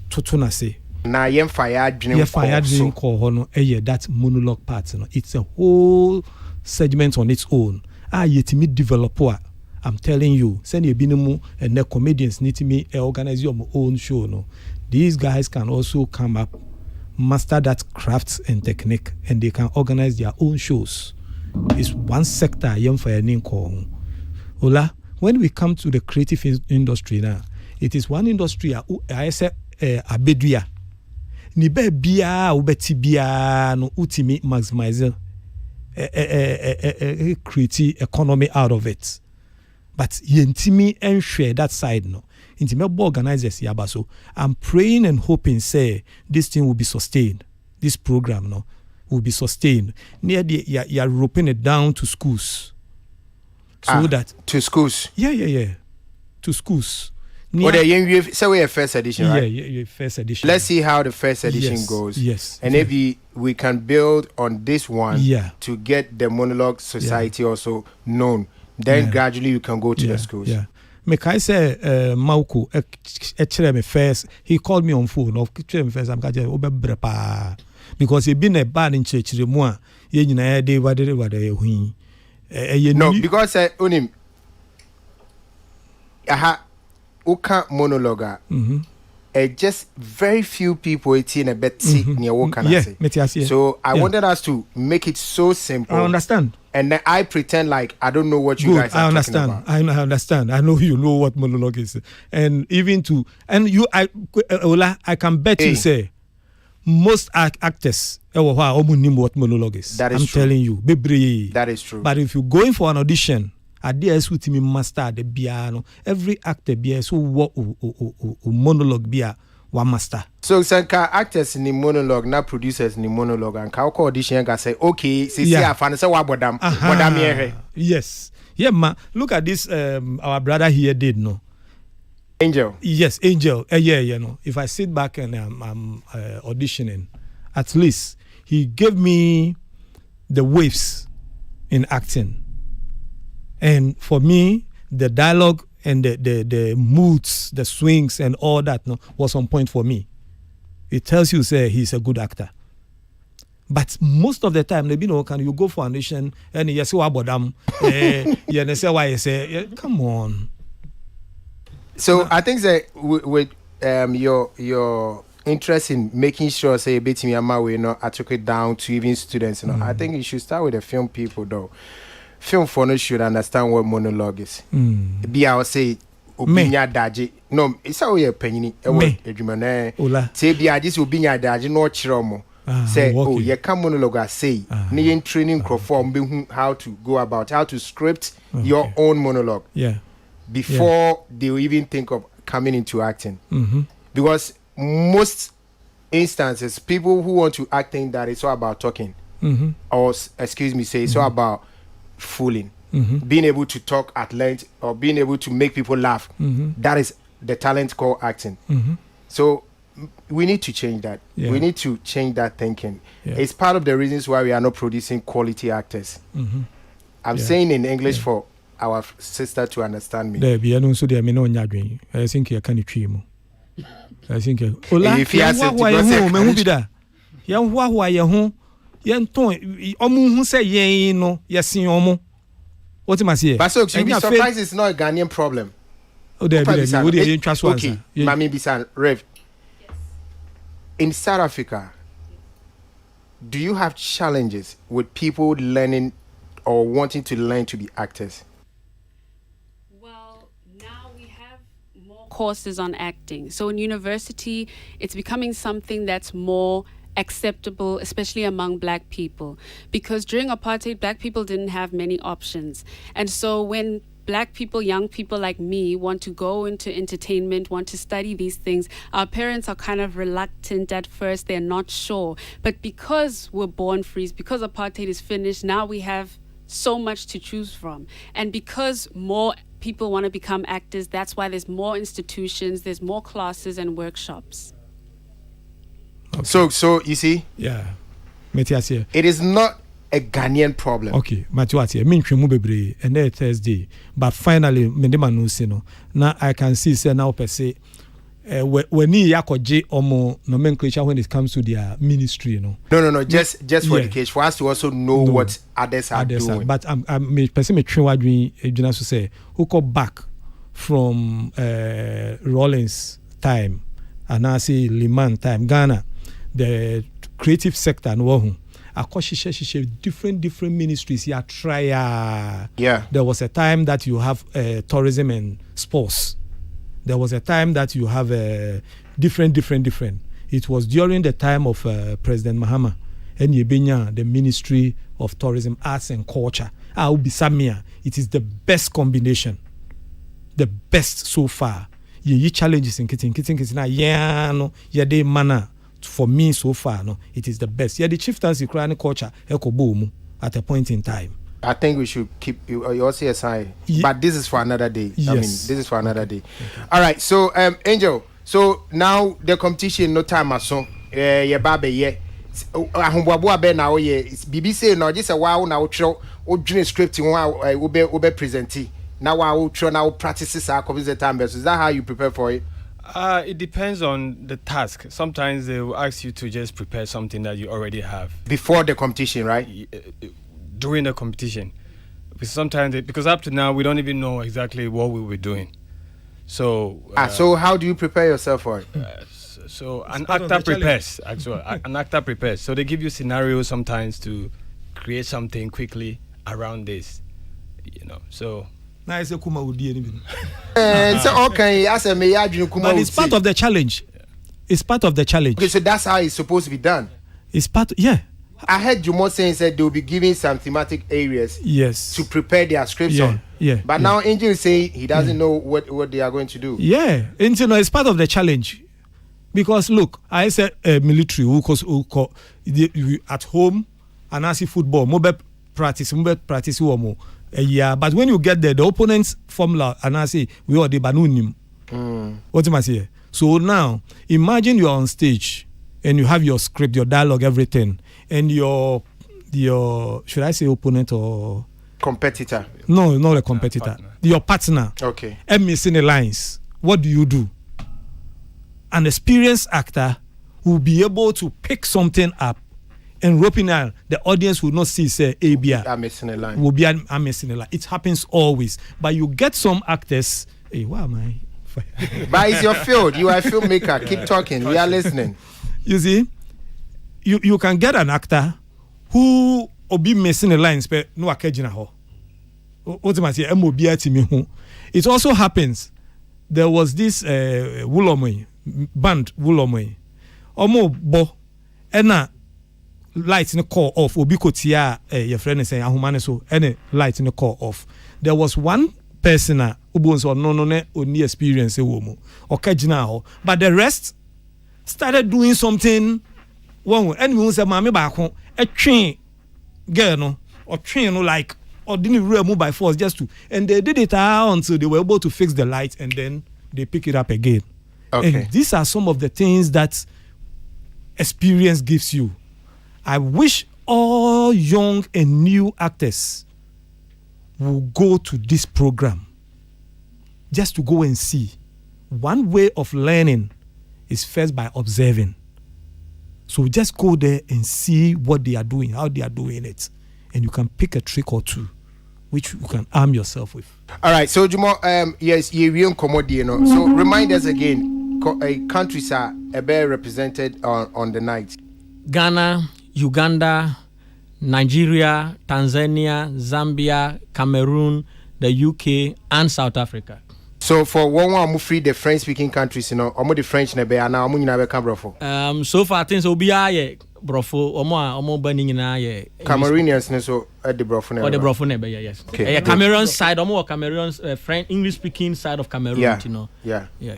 tutuna say na yem fire dream call no that monologue part, you know, it's a whole segment on its own. Yetimi developer, I'm telling you, send you binimu and the comedians need to me organize your own show. No, these guys can also come up, master that craft and technique, and they can organize their own shows. It's one sector yem fire call. Ola, when we come to the creative industry now, it is one industry I say abeduya. Ni be bia ubeti bia no ultimate maximize create economy out of it. But yentimi enshare that side no. Intime organizers yaba, so I'm praying and hoping say this thing will be sustained. This program no will be sustained. Near the you're roping it down to schools. So that to schools. Yeah. To schools. Or the so we have first edition, right? Yeah, first edition. Let's see how the first edition goes. Yes. And maybe we can build on this one to get the monologue society also known. Then gradually you can go to the schools. Yeah. Mekai say Mauku me first. He called me on phone. Of me first. I'm kaje obebrepa because he been a bad in church remua. Ye nyina dey wade hu. No, because unim Uka monologue. Just very few people in a bit near Wokan. So I wanted us to make it so simple. I understand. And then I pretend like I don't know what you guys are talking about. I understand. I know you know what monologue is. And even Ola, I can bet you say most actors what monologue is. That is I'm true. telling you. That is true. But if you're going for an audition, ideas with me master the piano. Every actor be so monologue be one master. So sanka actors in the monologue, not producers in the monologue, and ka audition can say, okay, see I find say what bodam here. Yes. Yeah, ma. Look at this. Our brother here did no. Angel. Yes, Angel. Yeah, you know. If I sit back and I'm auditioning, at least he gave me the waves in acting. And for me, the dialogue and the moods, the swings and all that was on point for me. It tells you, say, he's a good actor. But most of the time, can you go for an audition and you say, about them? You say, why you say, come on. So I think that with your interest in making sure, say, we articulate down to even students, I think you should start with the film people, though. Film foreigners should understand what monologue is. Be I say obinya daji. No, it's how you penny. Edumane. Say be I just obinya daji no chiromo. Say you can monologue say. Ni training crowd how to go about how to script your own monologue. Yeah. Before they even think of coming into acting. Because most instances, people who want to act think that it's all about talking. Or excuse me, say it's all about fooling, being able to talk at length or being able to make people laugh. That is the talent called acting. So we need to change that. We need to change that thinking. It's part of the reasons why we are not producing quality actors. I'm saying in English for our sister to understand me. I think you can dream. I think if you what am I saying? But so you'll be surprised it's not a Ghanaian problem. Okay, Mami Bisan, Rev. In South Africa, do you have challenges with people learning or wanting to learn to be actors? Well, now we have more courses on acting. So in university, it's becoming something that's more acceptable, especially among black people, because during apartheid, black people didn't have many options. And so when black people, young people like me, want to go into entertainment, want to study these things, our parents are kind of reluctant at first. They're not sure. But because we're born free, because apartheid is finished, now we have so much to choose from. And because more people want to become actors, that's why there's more institutions, there's more classes and workshops. Okay. So you see, yeah, Metias, it is not a Ghanaian problem. Okay, Matiwati, me ntwemu bebre and then Thursday, but finally me de manu say no. Now I can see say now per se when ni yakoje omo nomenclature when it comes to their ministry, you know. No, just for education, for us to also know what others are doing. But me person me train wadwin eduna so say who go back from Rollins time and I say Liman time Ghana, the creative sector no ho. Different ministries here try. Yeah. There was a time that you have tourism and sports. There was a time that you have different. It was during the time of President Mahama and Yebenya, the Ministry of Tourism, Arts and Culture. It is the best combination, the best so far. Ye challenges in kitchen na yeah no ye manner. For me so far, no, it is the best. Yeah, the chieftaincy Quranic culture at a point in time. I think we should keep you also aside. But this is for another day. Yes. I mean, this is for another day. Okay. All right. So Angel, so now the competition no time aso ye babe ye ahomboabo abe na wo ye BBC no just say wow na wo tro wo dwene script wo be present now wo tro na wo practice our computer time. Is that how you prepare for it? It depends on the task. Sometimes they will ask you to just prepare something that you already have before the competition, right? During the competition, because up to now we don't even know exactly what we were doing. So so how do you prepare yourself for it? So an actor prepares. Actually, an actor prepares. So they give you scenarios sometimes to create something quickly around this, you know. So. Now it's a kuma udi anyway. So okay, as a kuma. But it's part of the challenge. It's part of the challenge. Okay, so that's how it's supposed to be done. It's part. Yeah. I heard Jumo saying that they will be giving some thematic areas. Yes. To prepare their scripts on. Yeah. But now Angel is saying he doesn't know what they are going to do. Yeah. And you know, it's part of the challenge. Because look, I said military who at home and I see football, mobile practice more. Yeah, but when you get there, the opponent's formula, and I say, we are the banunim. What am I saying? So now, imagine you are on stage and you have your script, your dialogue, everything, and your should I say opponent or competitor? No, not a competitor. Your partner. Okay. And missing the lines. What do you do? An experienced actor will be able to pick something up. And roping out, the audience will not see say ABR. I'm missing a line. Will be I'm missing a line. It happens always. But you get some actors. Hey, why am I? But it's your field. You are a filmmaker. Keep talking. We are listening. You see, you can get an actor who will be missing a line. No akejina ho. It also happens. There was this Wulomwe band Wulomwe. Omo bo ena. Lights in the call off. Obikotia, your friend is saying, "Ahumane so any light in the call off." There was one person ubonso no only experience womo okajina, but the rest started doing something. One and we say, "Mami baako a train girl no or train no like or didn't really move by force just to," and they did it until they were able to fix the light and then they pick it up again. Okay, and these are some of the things that experience gives you. I wish all young and new actors will go to this program just to go and see. One way of learning is first by observing. So just go there and see what they are doing, how they are doing it. And you can pick a trick or two, which you can arm yourself with. All right. So, Jumo, yes, you're commodity, you know. So remind us again, countries are better represented on the night. Ghana, Uganda, Nigeria, Tanzania, Zambia, Cameroon, the UK, and South Africa. So for one more free the French speaking countries, you know, almost the French nebe and now we never come brofo. So far things will be aye brofo omo banning in aye. Cameroonians so at the brofo or the brofo nebe, yes. Okay. Cameroon side, omo Cameroon's French English speaking side of Cameroon, you know. Yeah. Yeah.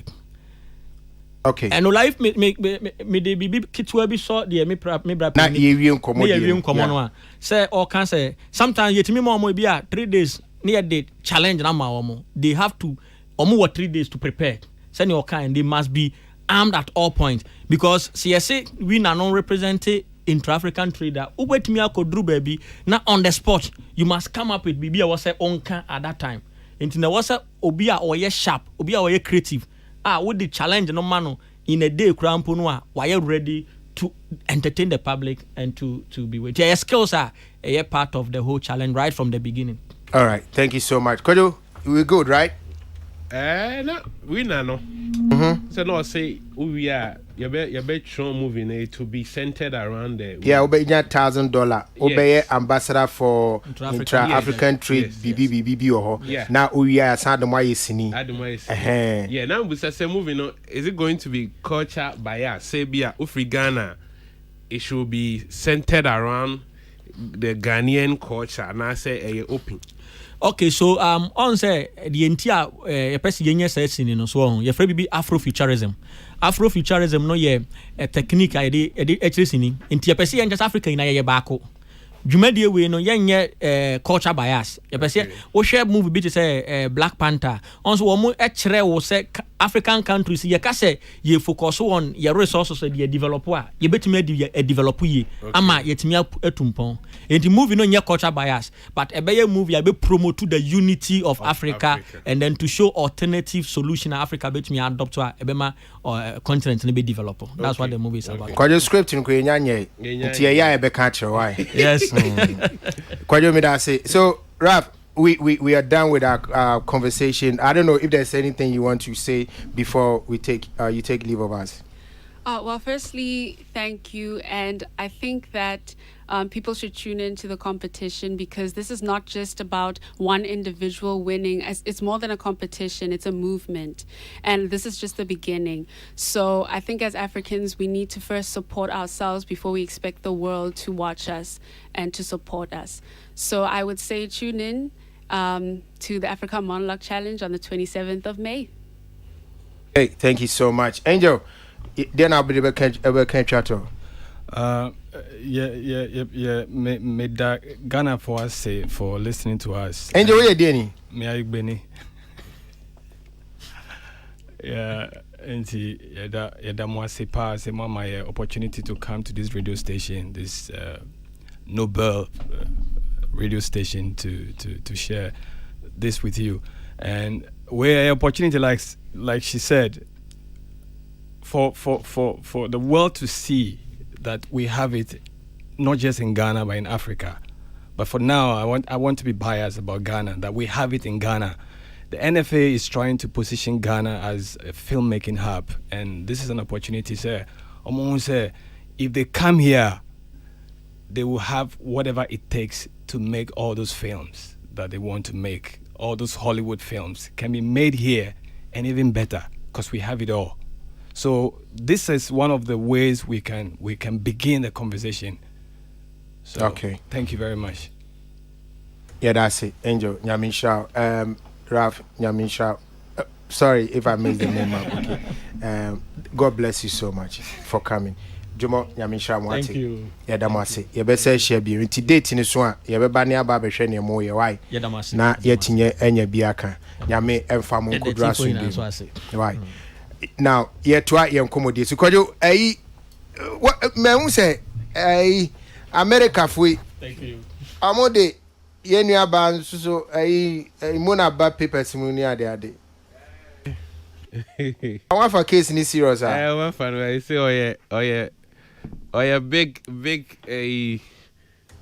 Okay. And no life me de bibi kitwa bi so de me bra na ye wi nkomo de ye wi nkomo no a say or can say sometimes yetimi mo bi a 3 days near the challenge na ma omo they have to omo 3 days to prepare say your kind they must be armed at all points because CSA we na non represent intra-African trader ubetimi akodru baby na on the spot you must come up with bibi a was say onka at that time until there was obi a oye sharp obi a oye creative with the challenge no mano in a day crampo no why you ready to entertain the public and to be with your skills are a part of the whole challenge right from the beginning. All right, thank you so much. Kojo, we good, right? No, we no. So no say we are your bet show movie to be centered around the yeah, obey $1,000. Obey ambassador for intra-African trade BBBB or now we are Sadamai Sini. Yeah, now we say movie no is it going to be culture bias? Say Bia Ufri Ghana, it should be centered around the Ghanaian culture and I say open. Okay, so on say the entire person yenye say sin no so ye free be Afrofuturism. Afrofuturism no ye a technique I dey actually sin enti person yenye Africa ina ye baako. Dwumadie we no yenye culture bias. Ye person wo share movie bi to say Black Panther. On so wo kire wo say African countries ye ka say ye focus on your resources ye develop a ye betimi adi develop ye ama yetimi atumpon. Enti movie no nye culture bias but ebeye movie a be promote the unity of Africa and then to show alternative solution Africa betimi adopt to ebema continent no be develop. That's what the movie is about. Kwajo script nko nyanye nti ye ya ebe ka kire why. Yes. Kwajo me da say. So Rap, we are done with our conversation. I don't know if there's anything you want to say before we take you take leave of us. Well, firstly, thank you. And I think that people should tune into the competition because this is not just about one individual winning. It's more than a competition. It's a movement. And this is just the beginning. So I think as Africans, we need to first support ourselves before we expect the world to watch us and to support us. So I would say tune in to the Africa Monologue Challenge on the 27th of May. Hey, thank you so much. Angel, then I'll be able to chat. Me da Ghana for us say for listening to us. Angel, where you doing? Me I Benny. Yeah, and yada mo say pa say my opportunity to come to this radio station, this Nobel radio station to share this with you, and where opportunity like she said. For the world to see that we have it not just in Ghana but in Africa. But for now I want to be biased about Ghana, that we have it in Ghana. The NFA is trying to position Ghana as a filmmaking hub, and this is an opportunity, sir. If they come here, they will have whatever it takes to make all those films that they want to make. All those Hollywood films can be made here and even better because we have it all. So this is one of the ways we can begin the conversation. So okay, thank you very much. Yeah, that's it. Angel Nyaminsha, Raf Nyaminsha. Sorry if I missed the name up. Okay. God bless you so much for coming. Jomo Nyaminsha Mwati. Thank you. Yeah, damasi. You be say share bi. Nti date ni so a ye be ba ne aba be hwe ne mo ye why. Yeah, damasi. Na ye tinye enya bi aka. Nyame emfa mo nkodra so bi. Why? Now, yet try your commodity. So, what men say, America free. Thank you. Amode, Yenya ban so mona bad papers munia de ade. I want for case ni serious. I want for I say oh yeah big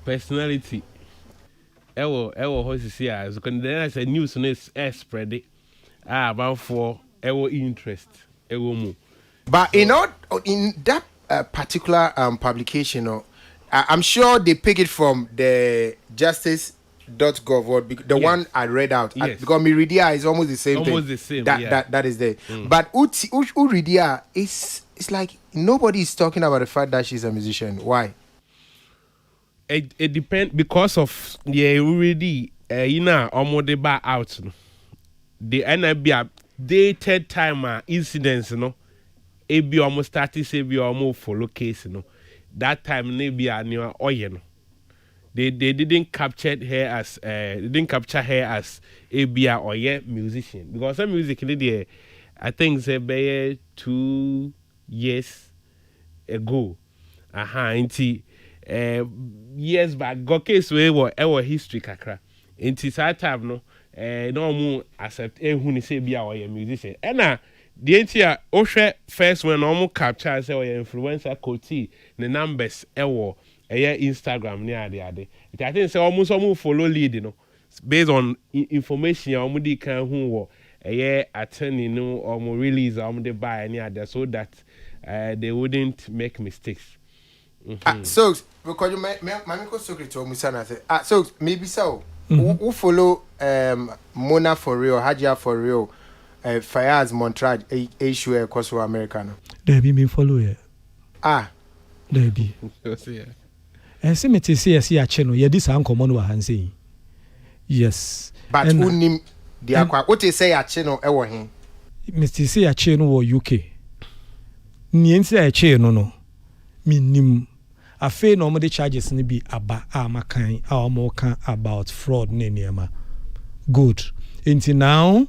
personality. Ewo how to see as because then I say news no spread it. About for ewo interest ewo mu. But in that particular publication, I'm sure they pick it from the Justice .gov or the one I read out. Yes. Because Meridia is almost the same thing. Almost the same, That yeah. that is there. But Uridia is it's like nobody is talking about the fact that she's a musician. Why? It depends because of already almost the bar out. No? The NIB dated time incidents, it be almost 30 say be almost follow case, That time maybe a new no. They didn't capture her as a be a musician because some music in the I think say be 2 years ago. Years back go case we were history kakra. Inti that time no no mu accept who ni say be a musician. And the entire ohwe first when no capture say or influencer quote the numbers Instagram near the other. I think say almost follow lead, based on information almost can who attorney or release almost buy any other so that they wouldn't make mistakes. So because you my secret to Musana say so maybe so who follow Mona for real, Hajia for real, Fayaz Montrage issue across America. There be me follow it. There be. See me to see a channel. Yeah, this uncle Mono Hansi. Yes. But who name the aqua? What they say a channel ever him? Mr. See a channel or UK. Niense a channel no. Minim. A fair normal charges ni be about amakan our more can about fraud near good. Until now,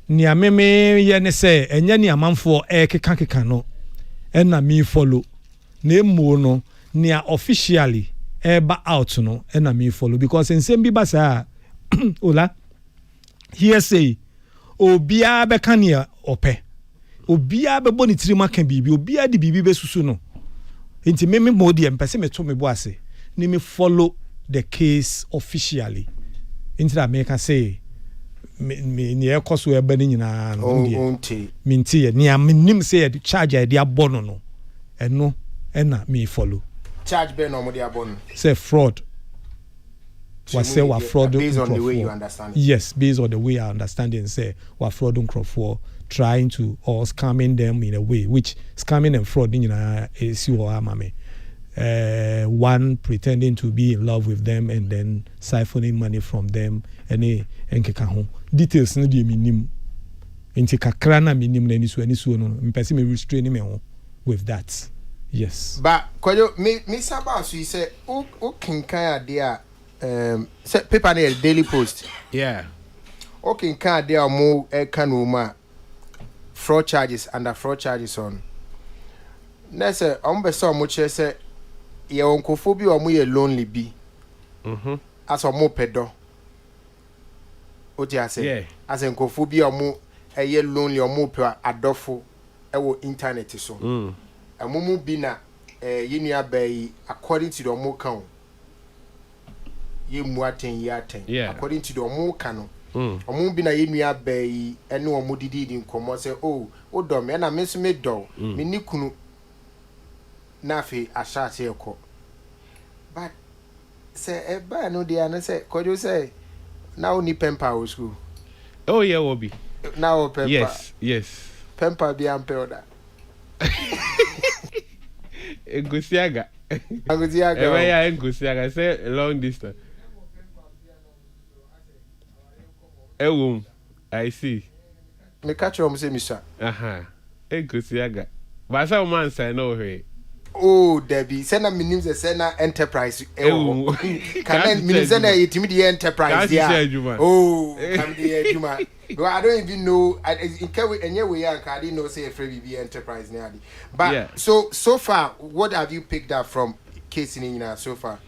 near meme yene say, and yani a man for kekano, and na me follow. Name no near officially eba out no, and na me follow because in same bibasa ola here say obia bekania ope obia be boni trima kan bibi obia di bibi be susu no. Inti me modi empese me to me boase ni me follow the case officially inti that make say me ni ekoso ebe ni nyina no Onti. minti ye ni nim say the charge e dia bono no eno na me follow Charge be no mo dia bon. say fraud was say wa fraud based on the way you understand it. yes based on the way I understand it say wa fraud for trying to or scamming them in a way which scamming and fraud is you or mame one pretending to be in love with them and then siphoning money from them any enkeka ho details no dey minim inti kakra na minim na ni so no mpese me restrain me ho with that yes But koyo me saba so you say o kinkan ade a say paper na Daily Post. Yeah. O kinkan ade a mo e kanu ma fraud charges under fraud charges on. Na say be so mo che say ye onkofo bi o mo ye lonely bi. As o mo pedo. O ti ase. Yeah. As onkofo bi o mo ye lonely o mo pe adofo e wo internet so. Amumu bi na yinua bay according to the omo kan. Ye mu aten ye aten. Yeah. According to the omo kan no. Omo bi na yinua bay ene omo didi di nkomo say oh do me na me so me do me ni kunu na fe ashate ekọ but say e ba no dia na say kojo say now ni pempa o school Oh yeah, Obi. now pempa Yes. pempa bi ampe oda Egusiaga. Agusiaga Yeah, Egusiaga. Say long distance. I see. me catch you say Mr. Egusiaga. But some man say no way. Oh Debbie send me names send enterprise Ewo. can me send yetimi the enterprise Can't say there Juma. oh come the Juma well, I don't even know in any way I didn't know say a free BB enterprise nearly but Yeah. so far what have you picked up from case in so far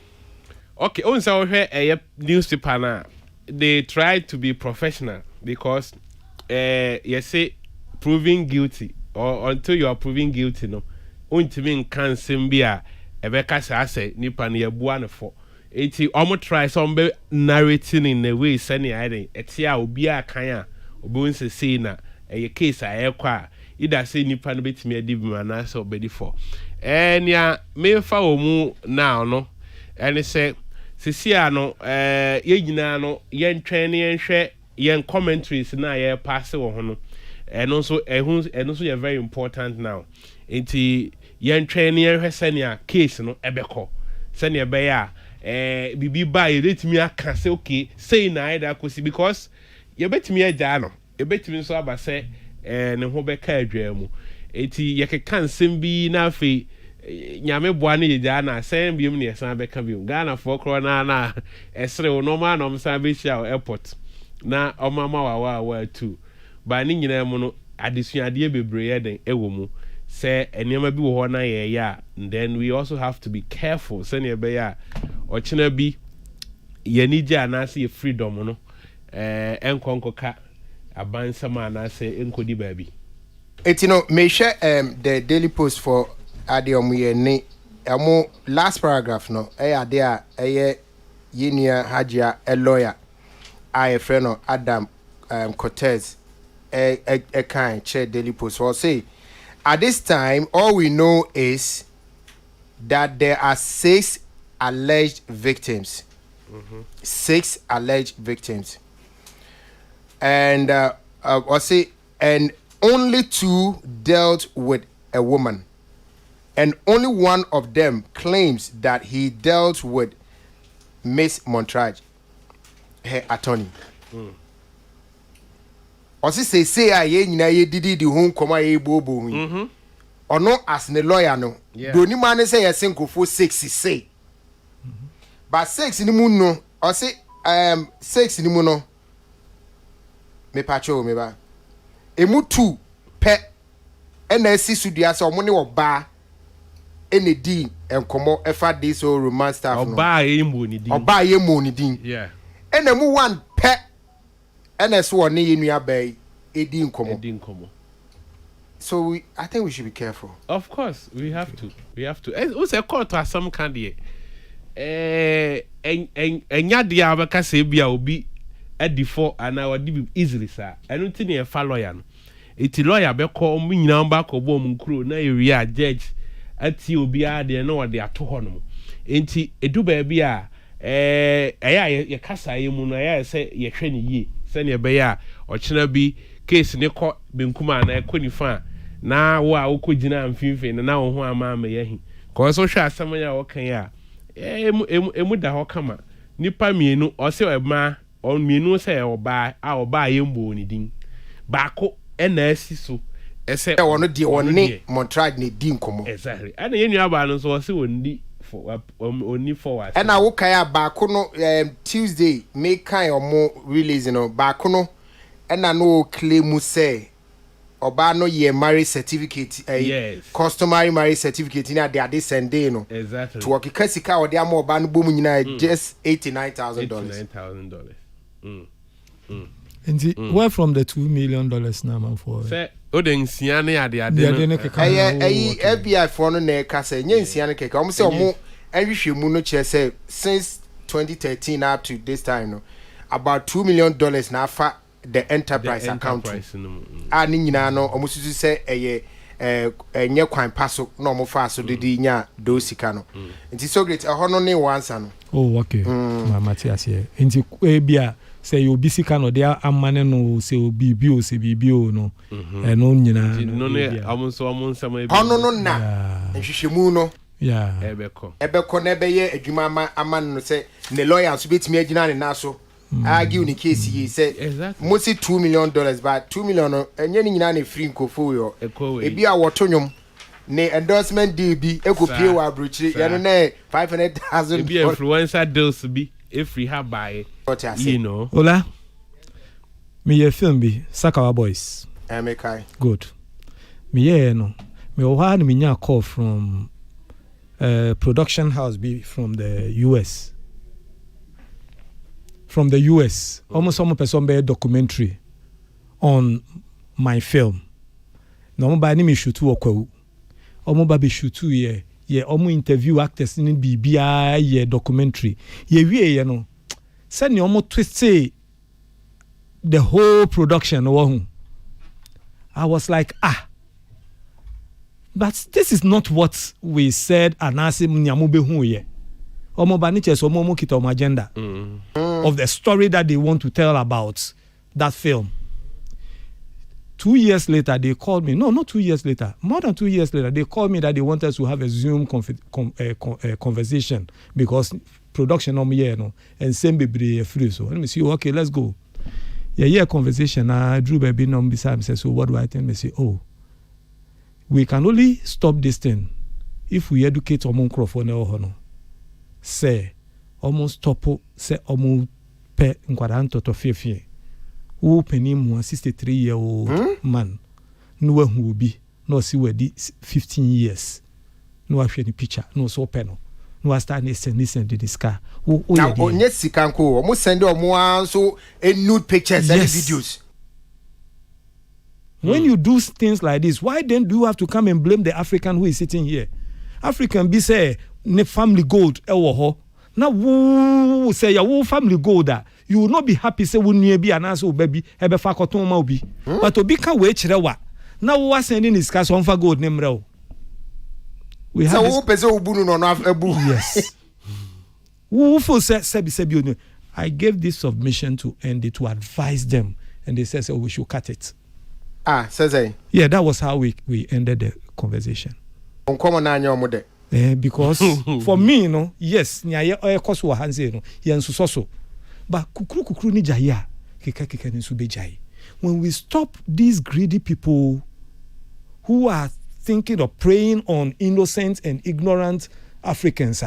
Okay, on so here a newspaper now. They try to be professional because you say proving guilty or until you are proven guilty no. Untimi nkan sembia ebeka say nipa na yebua ne fo. Eti omo try some be narrating in a way sani iden etia obi akan a obi nse say na e case a ekwa either say nipa no betimi adi bi na so obedi for. Enya me fa omu now no. And say Sisia no ye nyina no yen twɛn ne yen hwɛ yen commentaries na ye pass wo ho no ɛno nso yɛ very important now enti yen twɛn ne yen hwɛ sɛnea case no ɛbɛkɔ sɛnea ɛbɛyɛ a bibi ba ye letimi aka sɛ okay say na ida kosi because ye betimi agya no ye betimi nso aba sɛ ne ho bɛka adwa mu enti ye keka nsɛm bi na afei nyame boa ne yegya na sɛn biom ne yɛsan bɛka biom Ghana for corona na ɛsere wo normal na ɔmsan bɛhyia airport na ɔmama wa too ba ne nyina mu no adesuadeɛ bebree yɛ den ɛwɔ mu sɛ nneɛma bi wɔ hɔ na yɛyɛ a then we also have to be careful sɛnea ɛbɛyɛ a ɔkyena bi yɛni gye anaasɛ yɛ freedom no ɛnkɔnkɔka abansɛm anaasɛ ɛnkɔdi baabi eti no mehwɛ the Daily Post for ade omuye ne amo last paragraph no ade a eye yenia hajia a lawyer a friend of Adam Cortez kind chair Daily Post will say at this time all we know is that there are 6 alleged victims. 6 alleged victims, and I'll say and only 2 dealt with a woman. And only one of them claims that he dealt with Miss Montrage, her attorney. Osi say aye nyina ye didi di ho nkoma ye bobo. Ono as ne lawyer no. Do ni man say yes nkofo 6 say. But 6 ni mu no, osi 6 ni mu no. Me pacho me ba. Emu 2 pe na asi sudua se omo ne oba any din enkomo efa this so romance stuff no oba ye mo ni din yeah ena mu one pe ena so one ye nua bai edin komo so I think we should be careful. Of course we have to who say court to some kind enya dia abaka say bia obi edifo ana wadi bi easily sir enu tin e fa lawyer no eti lawyer be call mu nyina mba ko bo mu nkuro na area judge ati obi ade na wode ato ho no enti edu ba bia eya ye kasa ye mu no eya se ye hwe ne yie se ne be ya ochena bi case ne ko benkuma na ekonifa na wo a wokogina amfinfin na wo ho ama ye hi ko so hwe asem ya wo kan ya emu da ho kama nipa mienu o se ema on mienu se oba a oba ye mbo ni din baako na asi so ese wono die wonni Montrage ne din komo exactly ana yenu aba no so o se wonni for only for us na wo kai abaako no Tuesday make kind omo release no baako no na no claim say oba no ye marriage certificate yes. Customary marriage certificate na they send no exactly to work kasika o de am oba no bomu nyina just $89,000 and where from the $2 million now man for say odensia ne ade no FBI for no na ka say nyensia ne keka o say omo ahwehwe mu no che say since 2013 up to this time no about $2 million na afa the enterprise account a ni nyina no omo susu say enye kwan paso na omo fa so de nya do sika no nti so great no ne wansa no oh okay Matthias here nti bia say you be sika no dia amane no say obi o say bibio no no nyina no ne amonso nsama ebi no na nhwehwemu no yeah ebeko na beye adwuma aman no say ne lawyer so betimi agina ne na so argue ni case yi say mosi $2 million but $2 million no enye ni nyina ne free nkofo yo ebi a wotonyom ne endorsement deal bi ekopie wa abrochire ye no na $500,000 ebi influencer deals bi every have buy you know ola me ye film bi Sakawa Boys Emekai good me ye no me o ha no me nya call from production house be from the US almost some person be documentary on my film no ba ni me shoot okwa omo ba be shoot ye omo interview actors ni bibia ye documentary ye wie ye no say ni omo twist say the whole production I was like but this is not what we said anasim nyamu behu ye Omo baniches omo kita omo agenda of the story that they want to tell about that film. 2 years later, they called me. No, not 2 years later. More than 2 years later, they called me that they wanted to have a Zoom conversation because production on me, and same be free. So let me see. Okay, let's go. Yeah, conversation. I drew baby number beside me. Say, so what do I think? Me say, oh, we can only stop this thing if we educate Omon Crawford or Hono. Say, almost topo. Say, almost pe nkwadanto to fie. Who penny mu 63-year-old man. No who be no see where 15 years. No I the picture. No so penal. No I start listen to this car. Now yes sikanko. Almost send more so a nude pictures and videos. When you do things like this, why then do you have to come and blame the African who is sitting here? African be say ne family gold ewo. Now who say your family gold that you will not be happy say when you be an answer baby ebe fa koton ma obi but obi can we chirewa now we are sending this cash on for gold name real we have so pese obunu no abu yes who for sebi I gave this submission to ND to advise them and they said we should cut it says yeah that was how we ended the conversation because for me yes nya koso wa hanse yen so but kukuru ni jaya keka ni sube jai. When we stop these greedy people who are thinking of preying on innocent and ignorant Africans,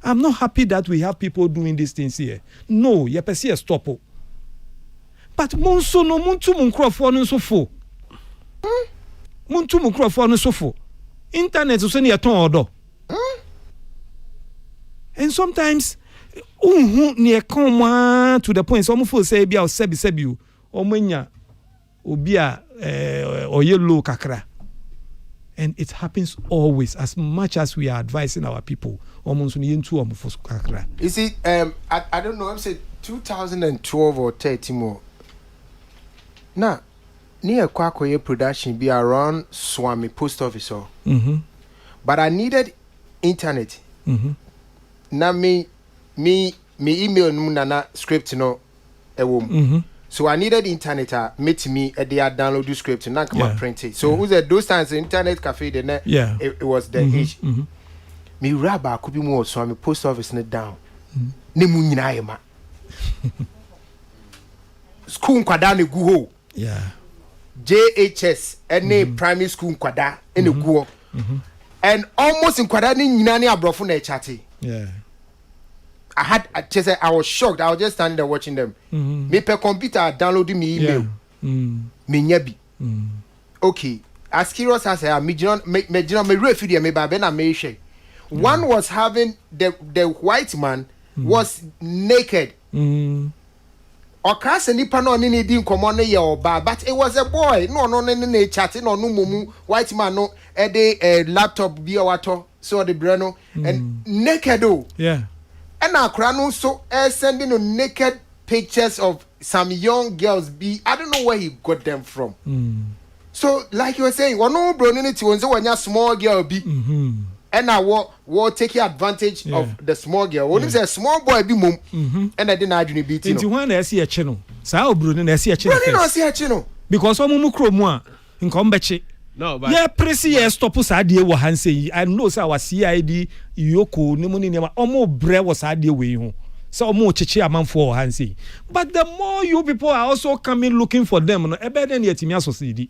I'm not happy that we have people doing these things here. No, you per se stop. But monso no muntu munkrofo no so fo. Muntu munkrofo no so fo. Internet so ni aton odo. And sometimes near come to the point some folk say bia sebi omanya obia or yellow kakra. And it happens always as much as we are advising our people. Almost kakra. You see, I don't know, I'm saying 2012 or 13 more. Now, near Kwakoye production be around Swami post office. But I needed internet. Now me email nana script no so I needed internet meet me they download the script and come print it. So who's those times the internet cafe then it was the age. Me rabba could be more so I'm post office net down. Ne mu nyina yema. School kwada ne guho. JHS any primary school kwada in the guho. And almost in kwada ni nyina ne abrofo na chati. I was shocked. I was just standing there watching them. Me per computer downloading me email. Me nyebi. Okay. As curious as I am, me refugee me ba na me share. One was having the white man was naked. Okase nipa no ni di nkomo ne ye oba, but it was a boy. No ne chatting no mumu white man no e dey laptop bi owato so the brano and naked and Akrano so sending naked pictures of some young girls I don't know where he got them from. So like you were saying, one no bro need to when you small girl be and I will take advantage of the small girl. When it's a small boy be mum and I didn't actually beat you. When I see a channel, so bro I see a channel. Because some mukro in combeche. No, but yeah, presi stop us idea wa hanse. I know say our CID yoko ne money nema omo bre was idea we ho. So omo cheche amanfo hanse. But the more you people are also coming looking for them, no ebe den yetimi asosidi.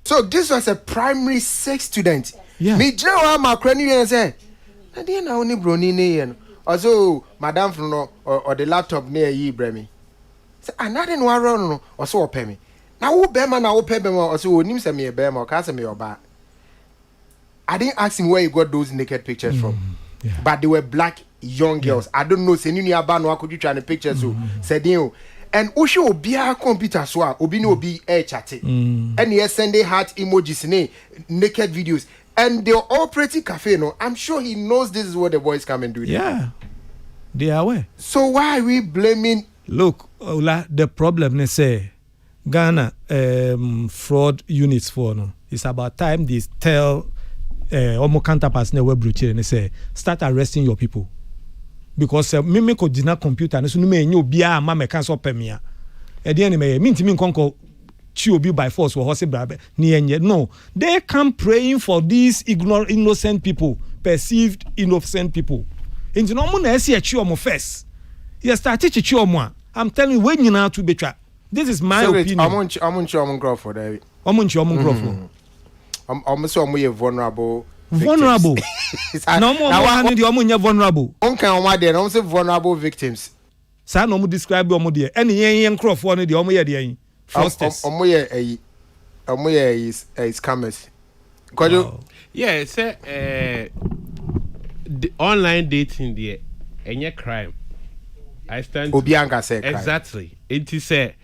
So this was a primary 6 student. Me jira wa makrani yen say. Na dey na oni broni ne yen. Also madam from no or the laptop near yi bre me. Say another no run no also ope me. Now who bema na who pay bema also onim say me bema ka say me oba. I didn't ask him where he got those naked pictures from. But they were black young girls. I don't know say ni aba no akoju try the pictures so said you and Ushi obia computer so obi no obi chat. And he sending heart emojis naked videos and they're all pretty cafe no. I'm sure he knows this is what the boys come and do. Yeah. They are aware. So why are we blaming? Look, Ola, the problem is say Ghana fraud units for no. It's about time they tell almost counterparts na webruche and say start arresting your people because me ko dina computer no so no me enye obi a ma me kan so pemia e de me me ntimi nkonko chi obi by force wo hose brabe ni enye no they come praying for these innocent people perceived innocent people into no mo na ese e chi omo first you start teach chi omo a I'm telling you when you now to betwa this is my opinion I'm grow for that I'm so I'm vulnerable. Vulnerable. No more one the omunya vulnerable. Onka omo dey no say vulnerable victims. Sa no mo describe omo dey. Any yen crofo no dey omo ye dey. Frosters. Omo ye is scammers. Wow. Yeah, say the online dating there any crime. I stand Obi anka say crime. Exactly. It is say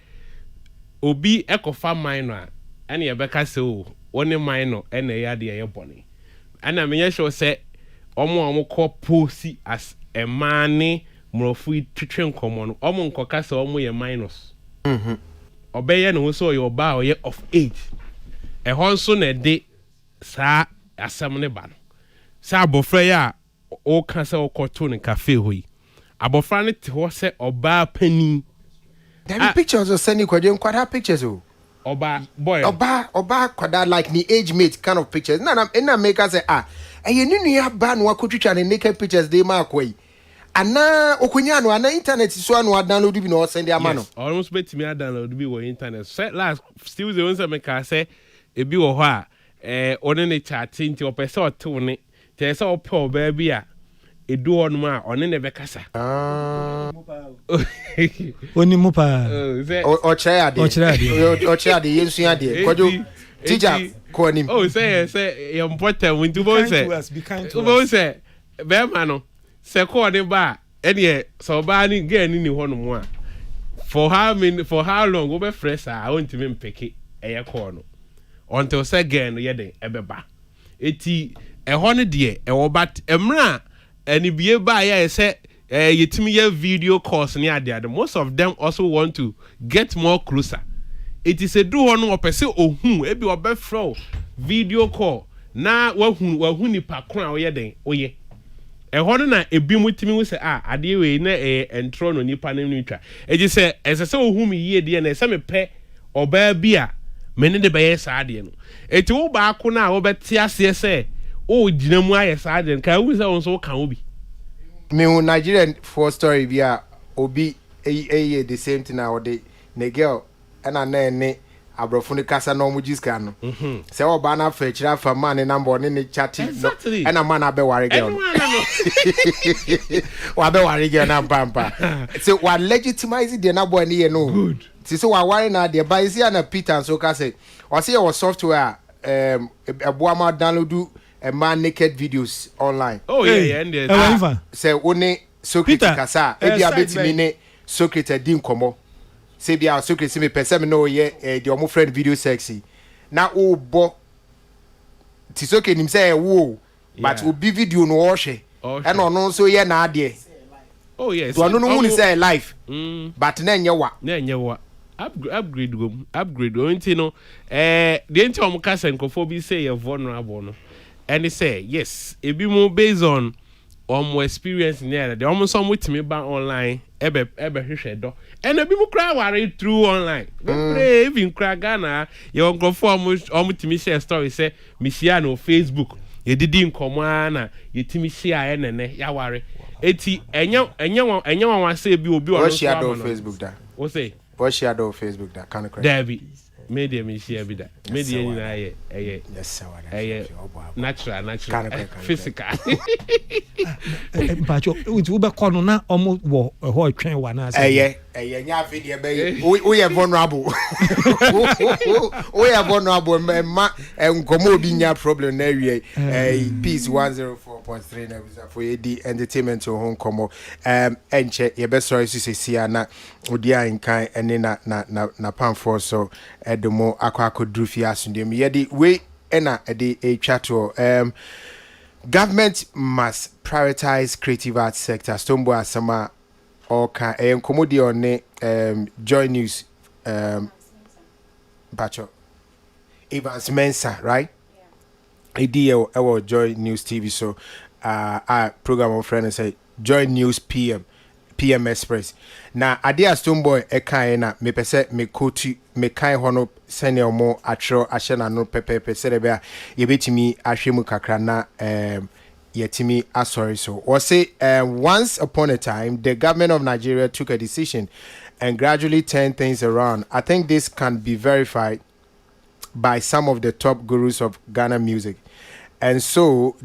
Obi ekofa minor and ye beka say o one minor and ya dey boni. And I mean sure say omo call pussy as a man mrofu twetwe nkomo no omo nkoka say omo ye minors. Obeye no so your ba ye of age. E hon so na de sa asem ne ba no. Sa abofra ya o kan say o koto ne cafe hoyi. Abofra ne te ho say oba pani. There be pictures of sending quite have pictures oh. Oba boy. Oba kwada like the age mate kind of pictures. Na make us say you ya ba no akotwitwa ne naked pictures dey ma akwai. Ana okunya no ana internet so anu download bi no send am no. Almost bet me download bi wo internet. Say last still the ones make I say e bi wo ho a one ne chatting ti opese oto ne. Te say ope oba bi a edu on ma one ne be kasa. Oni mu pa. O chea de yensu ade. Kojo teacher ko anim. Oh say important when to bo say. Be kind to us. Bo say be ma no. Se ko de ba ene so ba ni girl ni ho no mo a. For how long we be fresh I want to me mpeke eye ko no. Until say girl no ye den e be ba. Eti e ho ne de e wo bat emra any bie ba ya say yetimi ya video calls ni ade most of them also want to get more closer. It is a do one opese ohun e bi obefro video call na wahu ni pa kran wo ye den oye e hono na ebi mutimi wo se ade we na entro no nipa na nitwa e ji se ese ohun mi ye de na ese me pe oba bi a me ne de be ye sa ade no eti wo ba ko na wo beti ase se o dinamu aye sa ade ka wo se won so kan obi me Nigerian for story via obi the same thing now the girl and ne abrofo ne kasa no mujiska no se oba na fa kira fa man number ne chat exactly. And a man abe ware girl wa be ware girl na pampa so wa legitimize the na boy ne no good so wa ware na the by see na Peter so ka say o say your software eboa ma download a man naked videos online. Oh yeah, and say one Socrates kasa e bia betimi ne Socrates din komo. Say bia Socrates me person no ye the omo friend video sexy. Na o bo ti Socrates nim say wo but obi video no o hwe. And ono so ye na ade. Oh yes. Do no no say life. But na nye wa. Na nye wa. Upgrade go. Onti no the enti omo kasa nkofo bi say you vulnerable no. And they say, yes, it be more based on more experience in there. They almost some with me back online, ebe do. And it be more cry worry through online. Even cry Ghana, you go for almost me share story say, Michiano Facebook, you didn't come on, you timi share and ya worry. Eti, enya one say be obi on Facebook that. What say? What share do Facebook that kind of crazy. Debbie. Media me share be that. Media ni na yes sir. Natural physical. Mpacho we be kono na omo wo ho twen wa na say. Nya video be we are vulnerable. We are vulnerable ma nkomo obi nya problem na wie. Peace 104.3 na for the entertainment ho nkomo. Enche ye be sorry so sia na odi ankan ene na pamfo so edomo akwadru fi asundem ye di we ena ede twato government must prioritize creative arts sector stombo asama oka enkomodi on Joy News Bacho Evans Mensa right idea our Joy News TV. So our program of friends say Joy News PM Express. Now idea Stonebwoy e kan na me pese me koti me kan hono sene omo atro ahye na no pepepe se be a ye betimi ahwe mu kakra na yetimi asori. So or say once upon a time the government of Nigeria took a decision and gradually turned things around. I think this can be verified by some of the top gurus of Ghana music. And so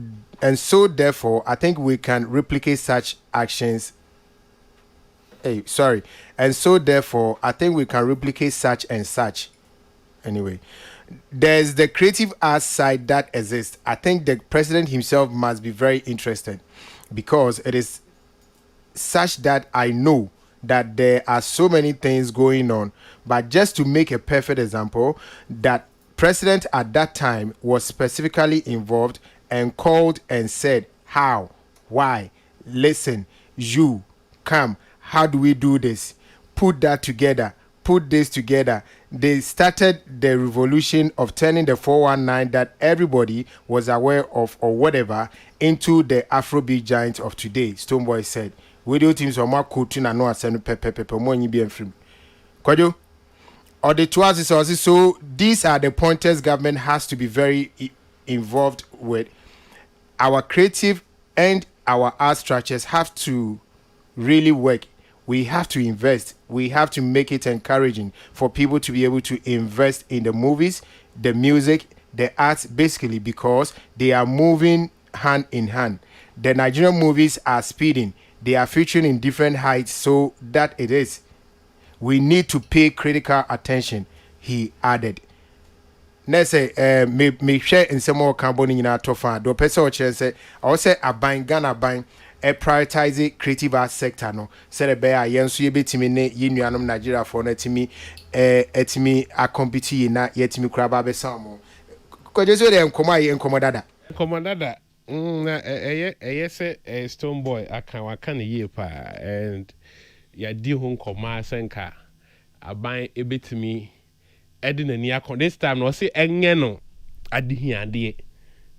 therefore I think we can replicate such actions. And so therefore I think we can replicate such and such. Anyway, there's the creative arts side that exists. I think the president himself must be very interested, because it is such that I know that there are so many things going on. But just to make a perfect example, that president at that time was specifically involved and called and said, how, why, listen, you, come, how do we do this? Put that together, put this together. They started the revolution of turning the 419 that everybody was aware of or whatever into the Afrobeat giant of today. Stonebwoy said, video teams are more coaching and no ascend pepe more you be free. Kwajo? Or the twice is also so these are the pointers government has to be very involved with. Our creative and our art structures have to really work. We have to invest. We have to make it encouraging for people to be able to invest in the movies, the music, the arts, basically because they are moving hand in hand. The Nigerian movies are speeding. They are featuring in different heights, so that it is. We need to pay critical attention, he added. Let's say, me share in some more carbon in our tofa. Do person or say, I say a buying Ghana buying a prioritize creative arts sector. No, say the bear yen so ye be timine yinuanum Nigeria for netimi etimi a compete na yetimi kraba be samo. Ko jesu de enkomo dada. Enkomo dada. Na say Stonebwoy aka ne ye pa, and ya di ho nkoma senka aban ebetimi edin ani akon this time no say enye no adihiade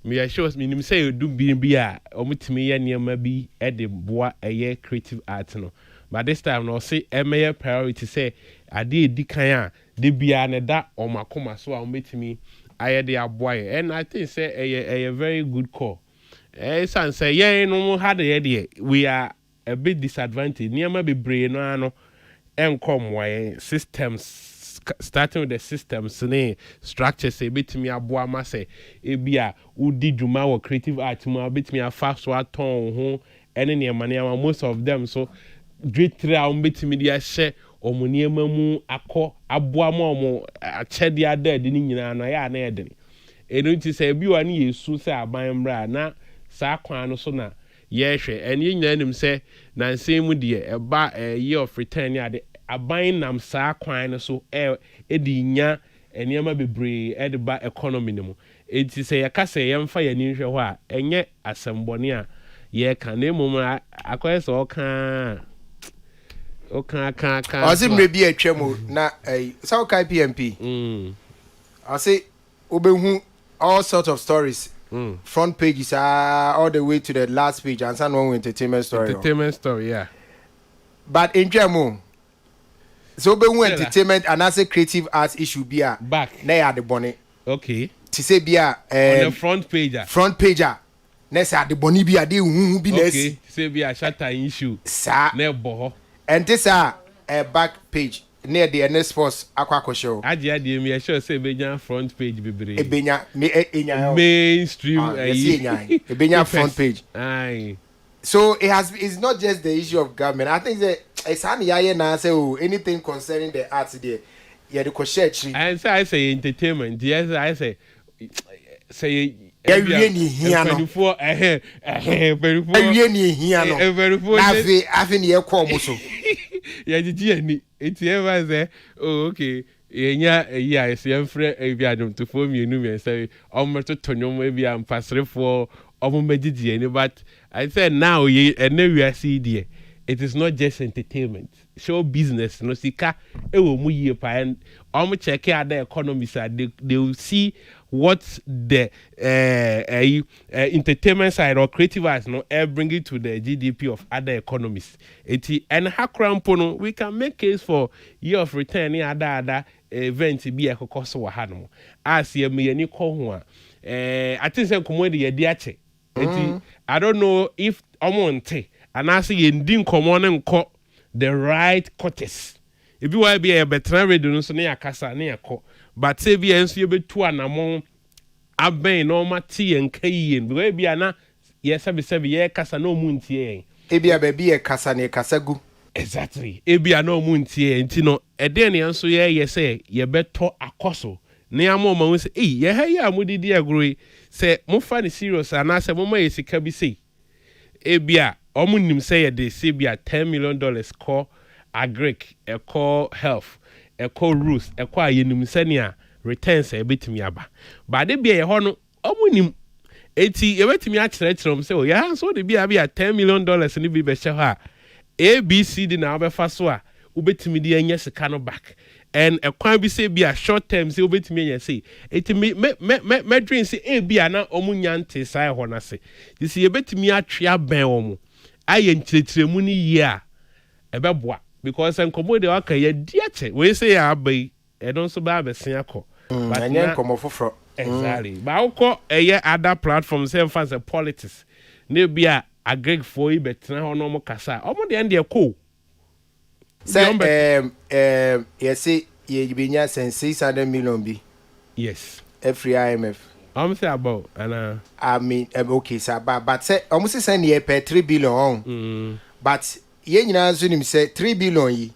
me assures me nim say do bi a omutimi ye niam bi ede boa eye creative art no, but this time no say emeye priority say ade edi kan a de bia ne da omakoma so a omutimi aye de aboa, and I think say a very good call. San say yeah no had the we are a bit disadvantaged. Niama be brain no enkom why systems, starting with the systems ne structures say bit me aboa ma say e bia udi dwuma wo creative art mu bit me afa so aton ho ene ne ma most of them so dwetri a bit me dia hye omuniema mu akọ aboa ma omo achede ada de ni nyina no ya na ede enu ti say bi wa ne yesu say aban mra na sa kwan no so na yehwe en ye nyina nim say na nsem mu de eba year of return ya de aban nam sa kwan no so edi nya eniema bebre edeba economy no mu enti say yaka say yemfa ya ni hwe ho a enye asembone a ye ka na mum akoye so oka Ozim rebi atwam na so kai PMP I say obehu all sorts of stories. Front pages are all the way to the last page and some one entertainment story. Yeah. But in German, so when entertainment and as a creative arts issue be a back. They are the bonnet. Okay. To say be a on the front page. Front pager. Next at the bonnie be a de who be less. Okay. Say be a shatter issue. Sa. Ne boho. And this are a back page. Near the NS Sports Aquaco show. Adia me sure say benya front page bebre. Ebenya me mainstream Ebenya front page. Aye. So it's not just the issue of government. I think that it's na say anything concerning the arts there. Yeah, the question. And so I say entertainment. Yes, I say Every here no. 24 ni here no. Na afi ne ekọ mo so. Yeah, the it's ever say, oh, okay. Yeah, I see friend if I don't to form you and say, almost to Tonyo, maybe I'm passing for Omomedi, but I said now, and now we are see it is not just entertainment, show business, no sika, it will move you and almost check out the economy side, they will see what the entertainment side or creative arts no bring it to the GDP of other economies. And hakrampo we can make case for year of return ni other event be a cost wa hano. As ye me ni ko ho I think say komo de ye ache. I don't know if omonte and I say ye ndin komo ne nko the right quarters. If you be a better radio no so ne akasa ne akọ but say bi enso ye betu anamon aben no mati en kayen because bi ana ye sabi ye kasa no muntie ebia baby ye kasa ne kasagu exactly ebia no muntie enti no ede ne enso ye say ye beto akoso ne amoma wo say ye ha ya mudidi agro say mo fa ne serious ana say mo ma ye sika bi say ebia omunim say ye de say bia $10 million call agric eco health eco rules eco ayenum senia returns e betimi aba ba de bia ye ho no omunim eti e betimi a kyerɛkyerɛm sɛ o ya so de bia $10 million ni bi be hye ha abcd na obefa so a ubetimi de anya sika no back and ekwan bi say bia short term say ubetimi anya say eti me dream say e bia na omunya nte sai ho na se this ye betimi atwea ben omo aye nkyerɛkyerɛmu ni ye a ebeboa because enkomo de waka ye diache we say ya abai e don so ba besia akọ but anya enkomo foforo exactly ba ukọ eye other platforms say fans politics ne bia agreg for yi betena ho no mo kasa omo de ende ko say you see ye binya sen 600 million bi yes every IMF say about and I mean okay sir but say almost say near per 3 billion on but ye nyina so nim say 3 billion yi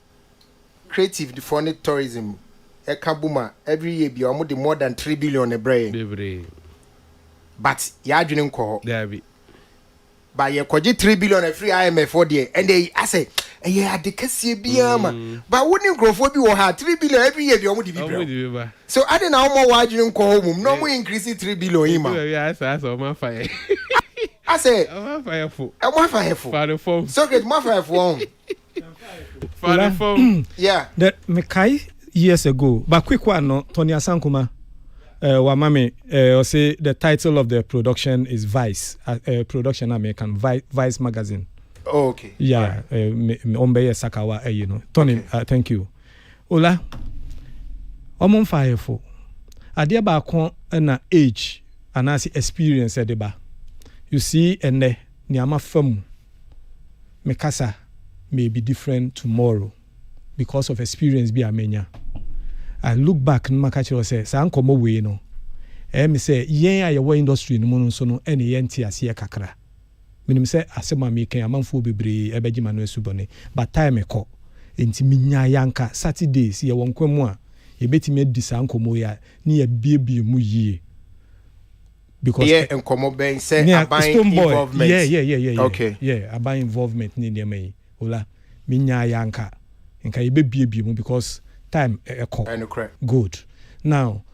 creative foreign tourism e kabuma every year bi omo de more than 3 billion e brain but ya adwene nko there be but ye kwaje 3 billion free IMF for there and they I say ye adekase bia ma but woni nkrofo bi wo ha 3 billion every year bi omo de bi brain so ade na omo wa adwene nko mum no mo increase 3 billion yi ma yeah so ma fire I say I'm fireful. So great, my fireful. Yeah. That Mekai years ago, but quick one, no, Tony Asankuma, Wamame, say the title of the production is Vice, production American Vice magazine. Oh, okay. Yeah, Ombeye Sakawa, you know. Tony, okay. Thank you. Ola, Omon fireful. Adia ba kon na age, and I see experience at the bar. You see, and Niama firm Mekasa may be different tomorrow because of experience be amenya. I look back and Makachi say, Sankomo way no. Me say, yeah, your industry no mono so no any yenti as ye kakra. Minim say, asema making a man fu bebre, ebeji manu subone, but time e ko. Inti minya yanka Saturdays, ye wonkwe mwa, ye beti me disankomo ya, ni ye baby mu ye. Because yeah, and come up and say buying involvement. Yeah. Okay. Yeah, buying involvement ni me. Ola, minya yanka. Nka ye be mu because time good. Now,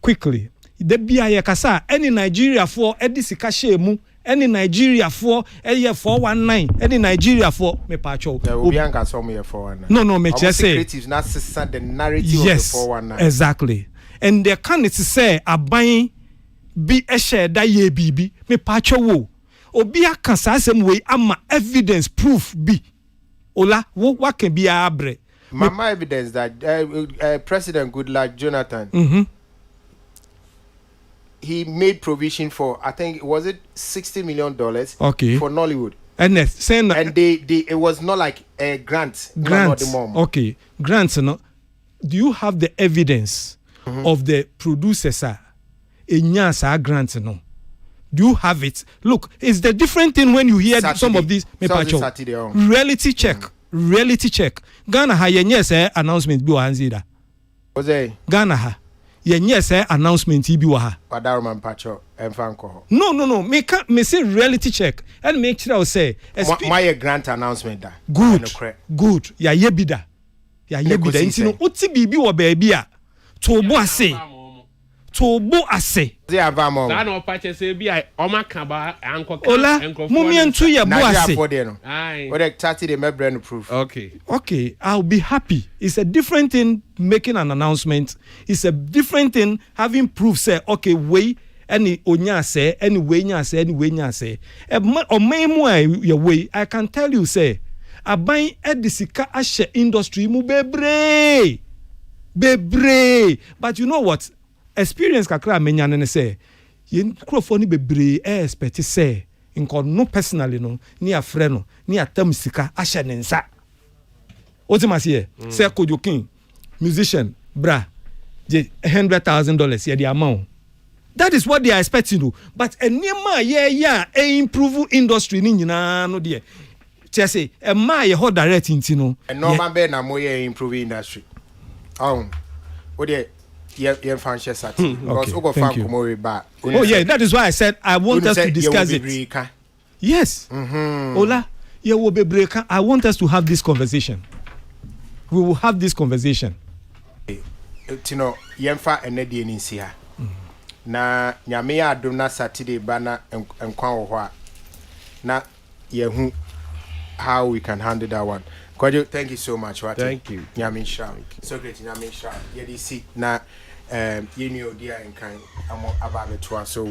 quickly, the BIA kasa any Nigeria for edisika shemu, any Nigeria for a year 419, any Nigeria for me pacho. Bianca saw me 419. No, me just say creatives not the narrative yes, of the 419. Exactly. And they can't say a buying be a share that ye bibi me pacho wo obi aka asem we ama evidence proof be ola what can be abre my evidence that President Goodluck Jonathan he made provision for I think was it $60 million okay for Nollywood and saying and they it was not like a grant not the mom. Okay grants no do you have the evidence of the producers Enyasa grant no. Do you have it? Look, it's the different thing when you hear Saturday. Some of these reality check. Reality check. Ghana ha yenye announcement bi wa hanzida. Oze. Ghana ha yenye announcement bi wa ha. Padaroman pacho emfanko. No. Me say reality check and make sure I say my grant announcement da. Good. Ya yebida. Ya yebida. Ntino oti bibi wo baby a to bo ase. to bo ase They have a mom. saa na ɔpa kyɛ sɛ bi a ɔma ka ba ankɔka ola nkurɔfoɔ mumientu ye bo Nigeria ase for them. Aye. What 30 they make brand proof. Okay. okay, I'll be happy. It's a different thing making an announcement. It's a different thing having proof say, okay, way any onya say, any way nya say, any way nya say. Or may your way, I can tell you say, aban edisika ashe industry mu bebre. But you know what? Experience kakra menya ne say, yen krofo ni bebre expect say, inko no personally no, ni a friend no, ni a term sika ashe ne nsa. Otimasi say Kojokin, musician, bra, $100,000 yeah the amount. That is what they are expecting to. But a nema improve industry ni nyina no there. Say a ma ye hold direct intino. And normal be na moye improve industry. What ye fancy sat. Because ogo fan komo ba. Oh yeah, that is why I said I want us to discuss it. Yes. Ola, ye will be breaker. I want us to have this conversation. We will have this conversation. Tino yemfa enedi enisi ha. Na nyame ya adom na Saturday bana enkwan wo ho a. Na yehu how we can handle that one. Kwajo, thank you so much. Thank you. Nyame sha. So great nyame sha. Ye di si na yeni odia enkan amo aba beto so